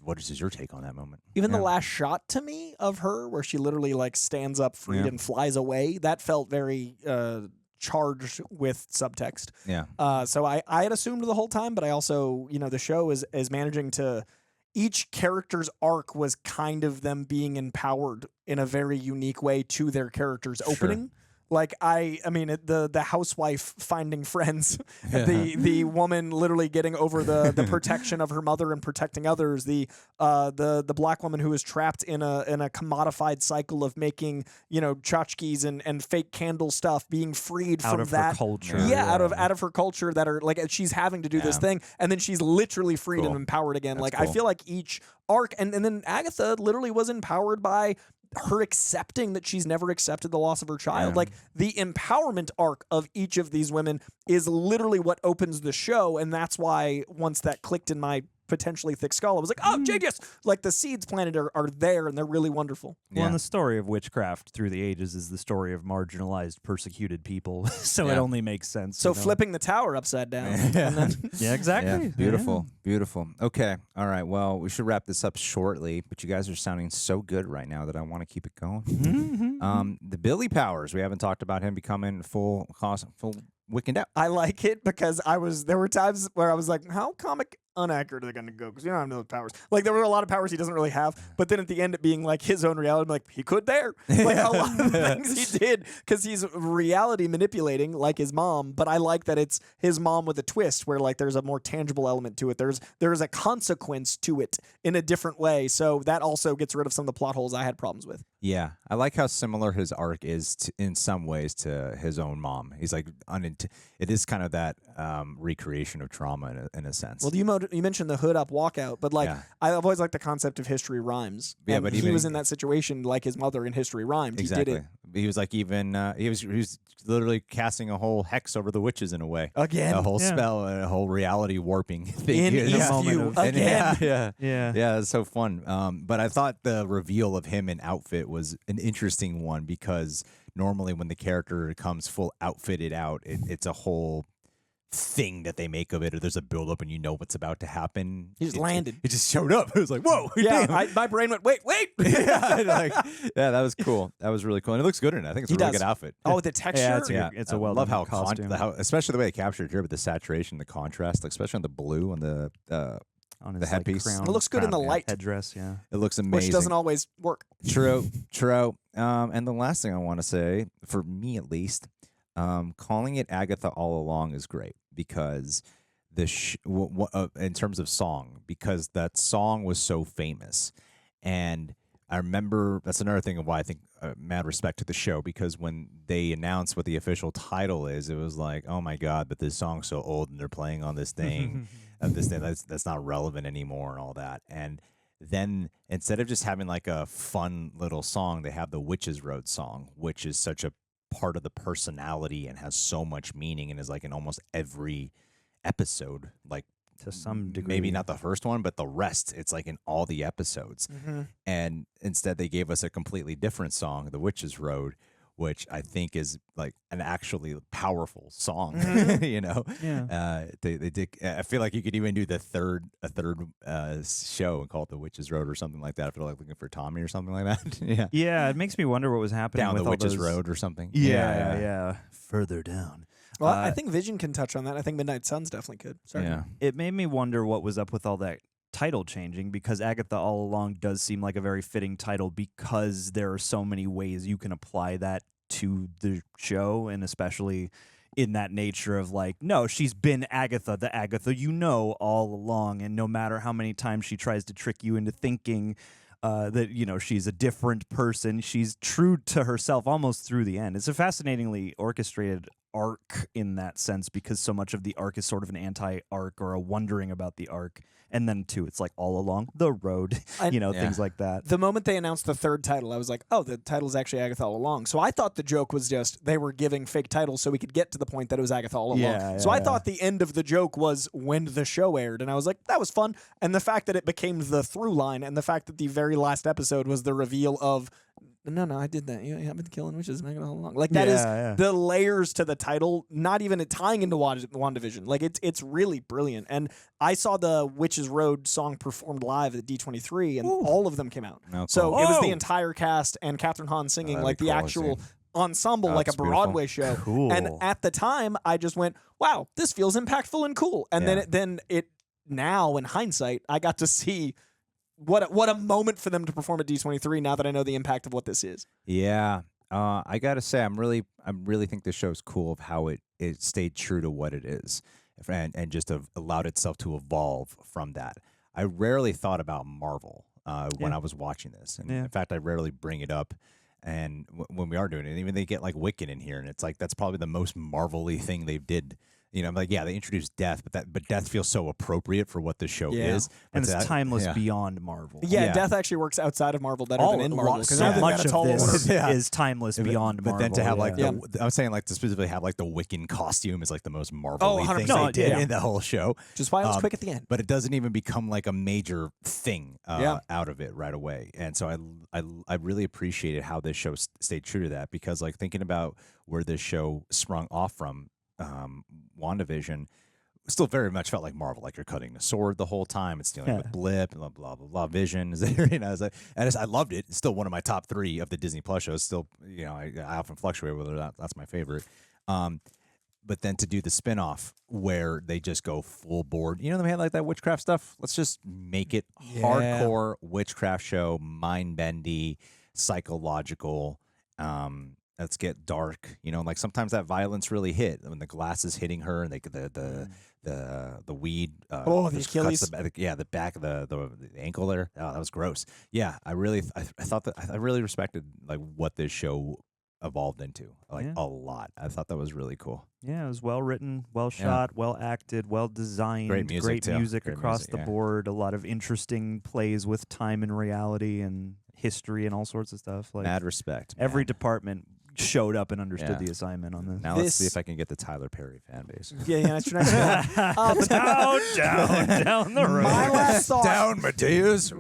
what is your take on that moment? Even the last shot to me of her, where she literally like stands up freed and flies away, that felt very charged with subtext. Yeah. So I had assumed the whole time, but I also, the show is managing to, each character's arc was kind of them being empowered in a very unique way to their character's opening. Like I mean, the housewife finding friends, the woman literally getting over the protection of her mother and protecting others, the black woman who is trapped in a commodified cycle of making tchotchkes and fake candle stuff, being freed out from of that her culture. out of her culture, that are like she's having to do this thing, and then she's literally freed and empowered again. That's like cool. I feel like each arc, and then Agatha literally was empowered by her accepting that she's never accepted the loss of her child. Like the empowerment arc of each of these women is literally what opens the show, and that's why once that clicked in my potentially thick skull, I was like, oh, genius! Like the seeds planted are there, and they're really wonderful. Well, and the story of witchcraft through the ages is the story of marginalized, persecuted people, so it only makes sense. So flipping the tower upside down. And then yeah, exactly. Yeah, beautiful, beautiful. Okay, all right. Well, we should wrap this up shortly, but you guys are sounding so good right now that I want to keep it going. The Billy Powers, we haven't talked about him becoming full Wiccan out. I like it because there were times where I was like, how comic unaccurate are they going to go? Because you don't have those powers. Like there were a lot of powers he doesn't really have, but then at the end it being like his own reality, I'm like he could there. Like a lot of the things he did, because he's reality manipulating like his mom, but I like that it's his mom with a twist where like there's a more tangible element to it. There's a consequence to it in a different way. So that also gets rid of some of the plot holes I had problems with. Yeah, I like how similar his arc is in some ways to his own mom. He's like, it is kind of that recreation of trauma in a sense. Well, you mentioned the hood up walkout, but like I've always liked the concept of history rhymes. Yeah, and but he even, was in that situation like his mother in History Rhymed. Exactly. He did it. He was like he was literally casting a whole hex over the witches in a way. Again. A whole spell, a whole reality warping thing. In Eastview. Again. Yeah, it's so fun. But I thought the reveal of him in outfit was an interesting one, because normally when the character comes full outfitted out, it's a whole thing that they make of it, or there's a build up and you know what's about to happen. He just landed. It just showed up. It was like, whoa. Yeah, my brain went, wait. yeah, that was cool. That was really cool. And it looks good in it. I think it's a really good outfit. Oh, with the texture? It's a well love how costume. especially the way they captured it here with the saturation, the contrast, like especially on the blue and the on his, the headpiece. Crown, it looks good in the light. Headdress, yeah. It looks amazing. Which doesn't always work. True. And the last thing I want to say, for me at least, calling it Agatha All Along is great, because in terms of song, because that song was so famous. And I remember, that's another thing of why I think mad respect to the show, because when they announced what the official title is, it was like, oh my God, but this song's so old and they're playing on this thing, that's not relevant anymore and all that. And then instead of just having like a fun little song, they have the Witches Road song, which is such a part of the personality and has so much meaning and is like in almost every episode, like to some degree. Maybe not the first one, but the rest, it's like in all the episodes. And instead they gave us a completely different song, The Witches Road, which I think is like an actually powerful song. You know, they did. I feel like you could even do a third show and call it The Witches Road or something like that. If you're like looking for Tommy or something like that. Yeah, it makes me wonder what was happening Down with the all Witches those... Road or something. Yeah. Further down. Well, I think Vision can touch on that. I think Midnight Suns definitely could. Sorry. Yeah. It made me wonder what was up with all that title changing, because Agatha All Along does seem like a very fitting title because there are so many ways you can apply that to the show, and especially in that nature of like, no, she's been Agatha, the Agatha you know all along, and no matter how many times she tries to trick you into thinking that, you know, she's a different person, she's true to herself almost through the end. It's a fascinatingly orchestrated arc in that sense, because so much of the arc is sort of an anti-arc or a wondering about the arc. And then, too, it's like all along the road, you know, things like that. The moment they announced the third title, I was like, oh, the title's actually Agatha All Along. So I thought the joke was just they were giving fake titles so we could get to the point that it was Agatha All Along. So I thought the end of the joke was when the show aired. And I was like, that was fun. And the fact that it became the through line, and the fact that the very last episode was the reveal of, no, I did that. I've been killing witches Agatha All Along. Like, that is the layers to the title, not even it tying into WandaVision. Like, it's really brilliant. And I saw the Witches Road song performed live at D23, and all of them came out. Oh, So cool. it was the entire cast and Kathryn Hahn singing, like the cool, actual ensemble, like a that's beautiful. Broadway show. Cool. And at the time, I just went, wow, this feels impactful and cool. And then it now, in hindsight, I got to see what a moment for them to perform at D23 now that I know the impact of what this is. Yeah. I gotta say, I really think this show's cool of how it stayed true to what it is, and just allowed itself to evolve from that. I rarely thought about Marvel when I was watching this, and in fact, I rarely bring it up. And when we are doing it, even they get like Wiccan in here, and it's like that's probably the most Marvel-y thing they did. You know, like, they introduced death, but death feels so appropriate for what this show is. And it's timeless beyond Marvel. Yeah, death actually works outside of Marvel better than in Marvel. So much of this is timeless beyond Marvel. But then to have like I'm saying like to specifically have like the Wiccan costume is like the most Marvel-y thing they did in the whole show. Just why it was quick at the end. But it doesn't even become like a major thing out of it right away. And so I really appreciated how this show stayed true to that, because like thinking about where this show sprung off from, WandaVision still very much felt like Marvel, like you're cutting the sword the whole time. It's dealing with Blip and blah blah blah blah. Vision is there, you know. I loved it. It's still one of my top 3 of the Disney Plus shows. Still, you know, I often fluctuate whether that's my favorite. But then to do the spinoff where they just go full board, you know, they had like that witchcraft stuff. Let's just make it hardcore witchcraft show, mind bendy, psychological. Let's get dark, you know. Like sometimes that violence really hit when the glass is hitting her, and the weed. The Achilles. The back of the ankle there. Oh, that was gross. Yeah, I thought that I really respected like what this show evolved into, like a lot. I thought that was really cool. Yeah, it was well written, well shot, well acted, well designed. Great music across the board. A lot of interesting plays with time and reality and history and all sorts of stuff. Like mad respect. Every department showed up and understood the assignment on this. Now let's see if I can get the Tyler Perry fan base. That's your next one. down the road. My last thought. Down Mateus.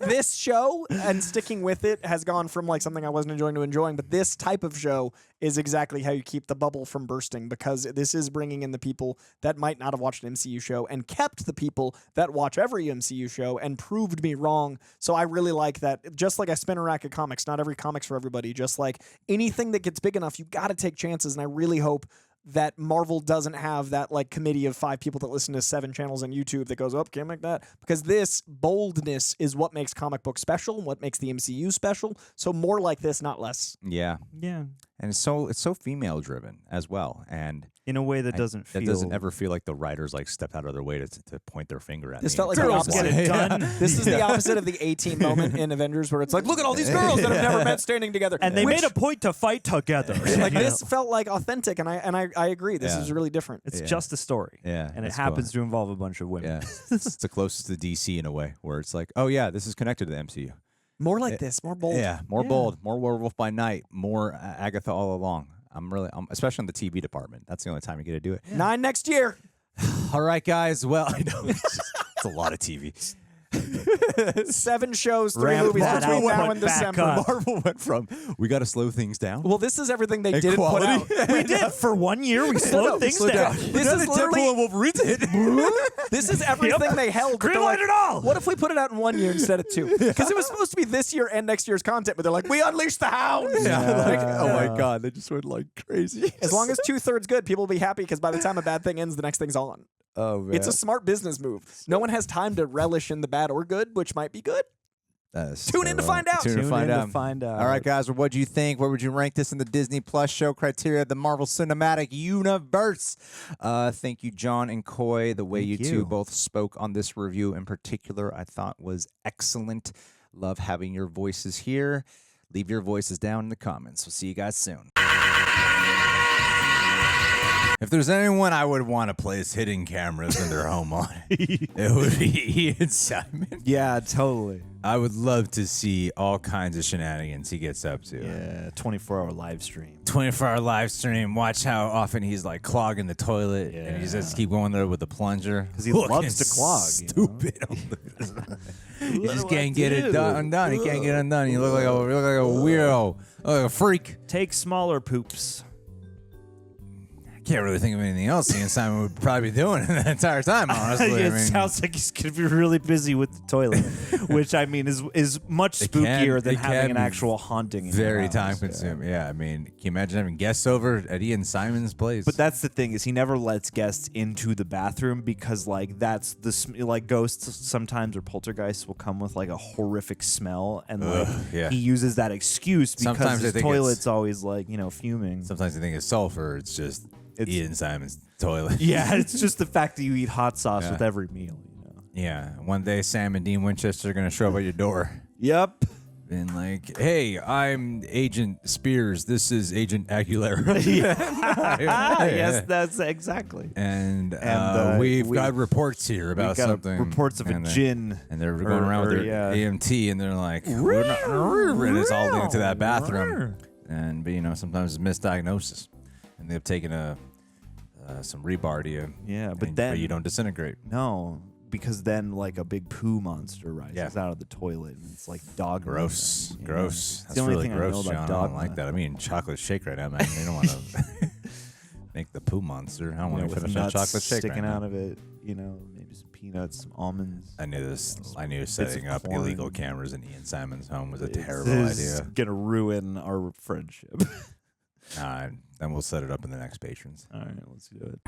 This show, and sticking with it, has gone from like something I wasn't enjoying to enjoying. But this type of show is exactly how you keep the bubble from bursting, because this is bringing in the people that might not have watched an MCU show and kept the people that watch every MCU show and proved me wrong. So I really like that. Just like a spinner rack of comics, not every comic's for everybody. Just like anything that gets big enough, you got to take chances. And I really hope that Marvel doesn't have that like committee of 5 people that listen to 7 channels on YouTube that goes, can't make that. Because this boldness is what makes comic books special, what makes the MCU special. So more like this, not less. Yeah. Yeah. And it's so female driven as well. And in a way that doesn't feel. It doesn't ever feel like the writers like stepped out of their way to point their finger at This me. felt like the Girls opposite. get it done. This is the opposite of the 18 moment in Avengers where it's like, look at all these girls that have never met standing together. And they made a point to fight together. Like this felt like authentic, and I agree. This is really different. It's just a story. Yeah, and it that's happens cool. to involve a bunch of women. Yeah, it's the closest to DC in a way, where it's like, oh yeah, this is connected to the MCU. More like this, more bold. Yeah, more bold, more Werewolf by Night, more Agatha All Along. I'm especially on the TV department. That's the only time you get to do it. 9 next year. All right, guys. Well, I know it's a lot of TV. 7 shows, 3 Ramp movies that between now output and back December. up. Marvel went from we got to slow things down. Well, this is everything they didn't put out. We did for 1 year. We slowed things down. This is literally Wolverine's hit. this is everything they held. But they're Greenlight it all. What if we put it out in 1 year instead of 2? Because it was supposed to be this year and next year's content, but they're like, we unleashed the hounds. Like, oh my God, they just went like crazy. As long as 2/3 good, people will be happy because by the time a bad thing ends, the next thing's on. Oh man, It's a smart business move. No one has time to relish in the bad or good, which might be good. Tune in to find out. Tune in to find out. All right, guys. Well, what do you think? Where would you rank this in the Disney Plus show criteria, the Marvel Cinematic Universe? Thank you, John and Coy. The way you two both spoke on this review in particular, I thought was excellent. Love having your voices here. Leave your voices down in the comments. We'll see you guys soon. If there's anyone I would want to place hidden cameras in their home on, it would be Ian Simon. Yeah, totally. I would love to see all kinds of shenanigans he gets up to. Yeah, 24-hour live stream. 24-hour live stream. Watch how often he's like clogging the toilet, and he just keep going there with the plunger Because he loves to clog. Stupid. You just can't get it undone. He can't get it undone. You look like a weirdo, like a freak. Take smaller poops. Can't really think of anything else Ian Simon would probably be doing the entire time, honestly. It sounds like he's going to be really busy with the toilet, which I mean is much spookier than having an actual haunting. In very your house. time consuming. Yeah, I mean, can you imagine having guests over at Ian Simon's place? But that's the thing is he never lets guests into the bathroom because like that's the like ghosts sometimes or poltergeists will come with like a horrific smell and like he uses that excuse because Sometimes his they think toilet's always like fuming. Sometimes they think it's sulfur. It's just Ian Simon's toilet. Yeah, it's just the fact that you eat hot sauce with every meal. Yeah, one day Sam and Dean Winchester are gonna show up at your door. Yep. And like, hey, I'm Agent Spears. This is Agent Aguilera. Yes, that's exactly. And we've got reports here about something. Reports of a gin. And they're going around with their EMT, and they're like, we're not, and it's all linked to that bathroom. And but sometimes it's misdiagnosis, and they've taken some rebar to you. Yeah, but but you don't disintegrate. No. Because then, like, a big poo monster rises out of the toilet, and it's like dog. Gross. Gross. That's That's really gross, John. I don't like that. I mean, chocolate shake right now, man. You don't want to make the poo monster. I don't want to finish that chocolate shake sticking right out now. of it. Maybe some peanuts, some almonds. I knew this. I knew setting up corn. illegal cameras in Ian Simon's home was a terrible This idea. is gonna ruin our friendship. All right, then we'll set it up in the next Patrons. All right, let's do it.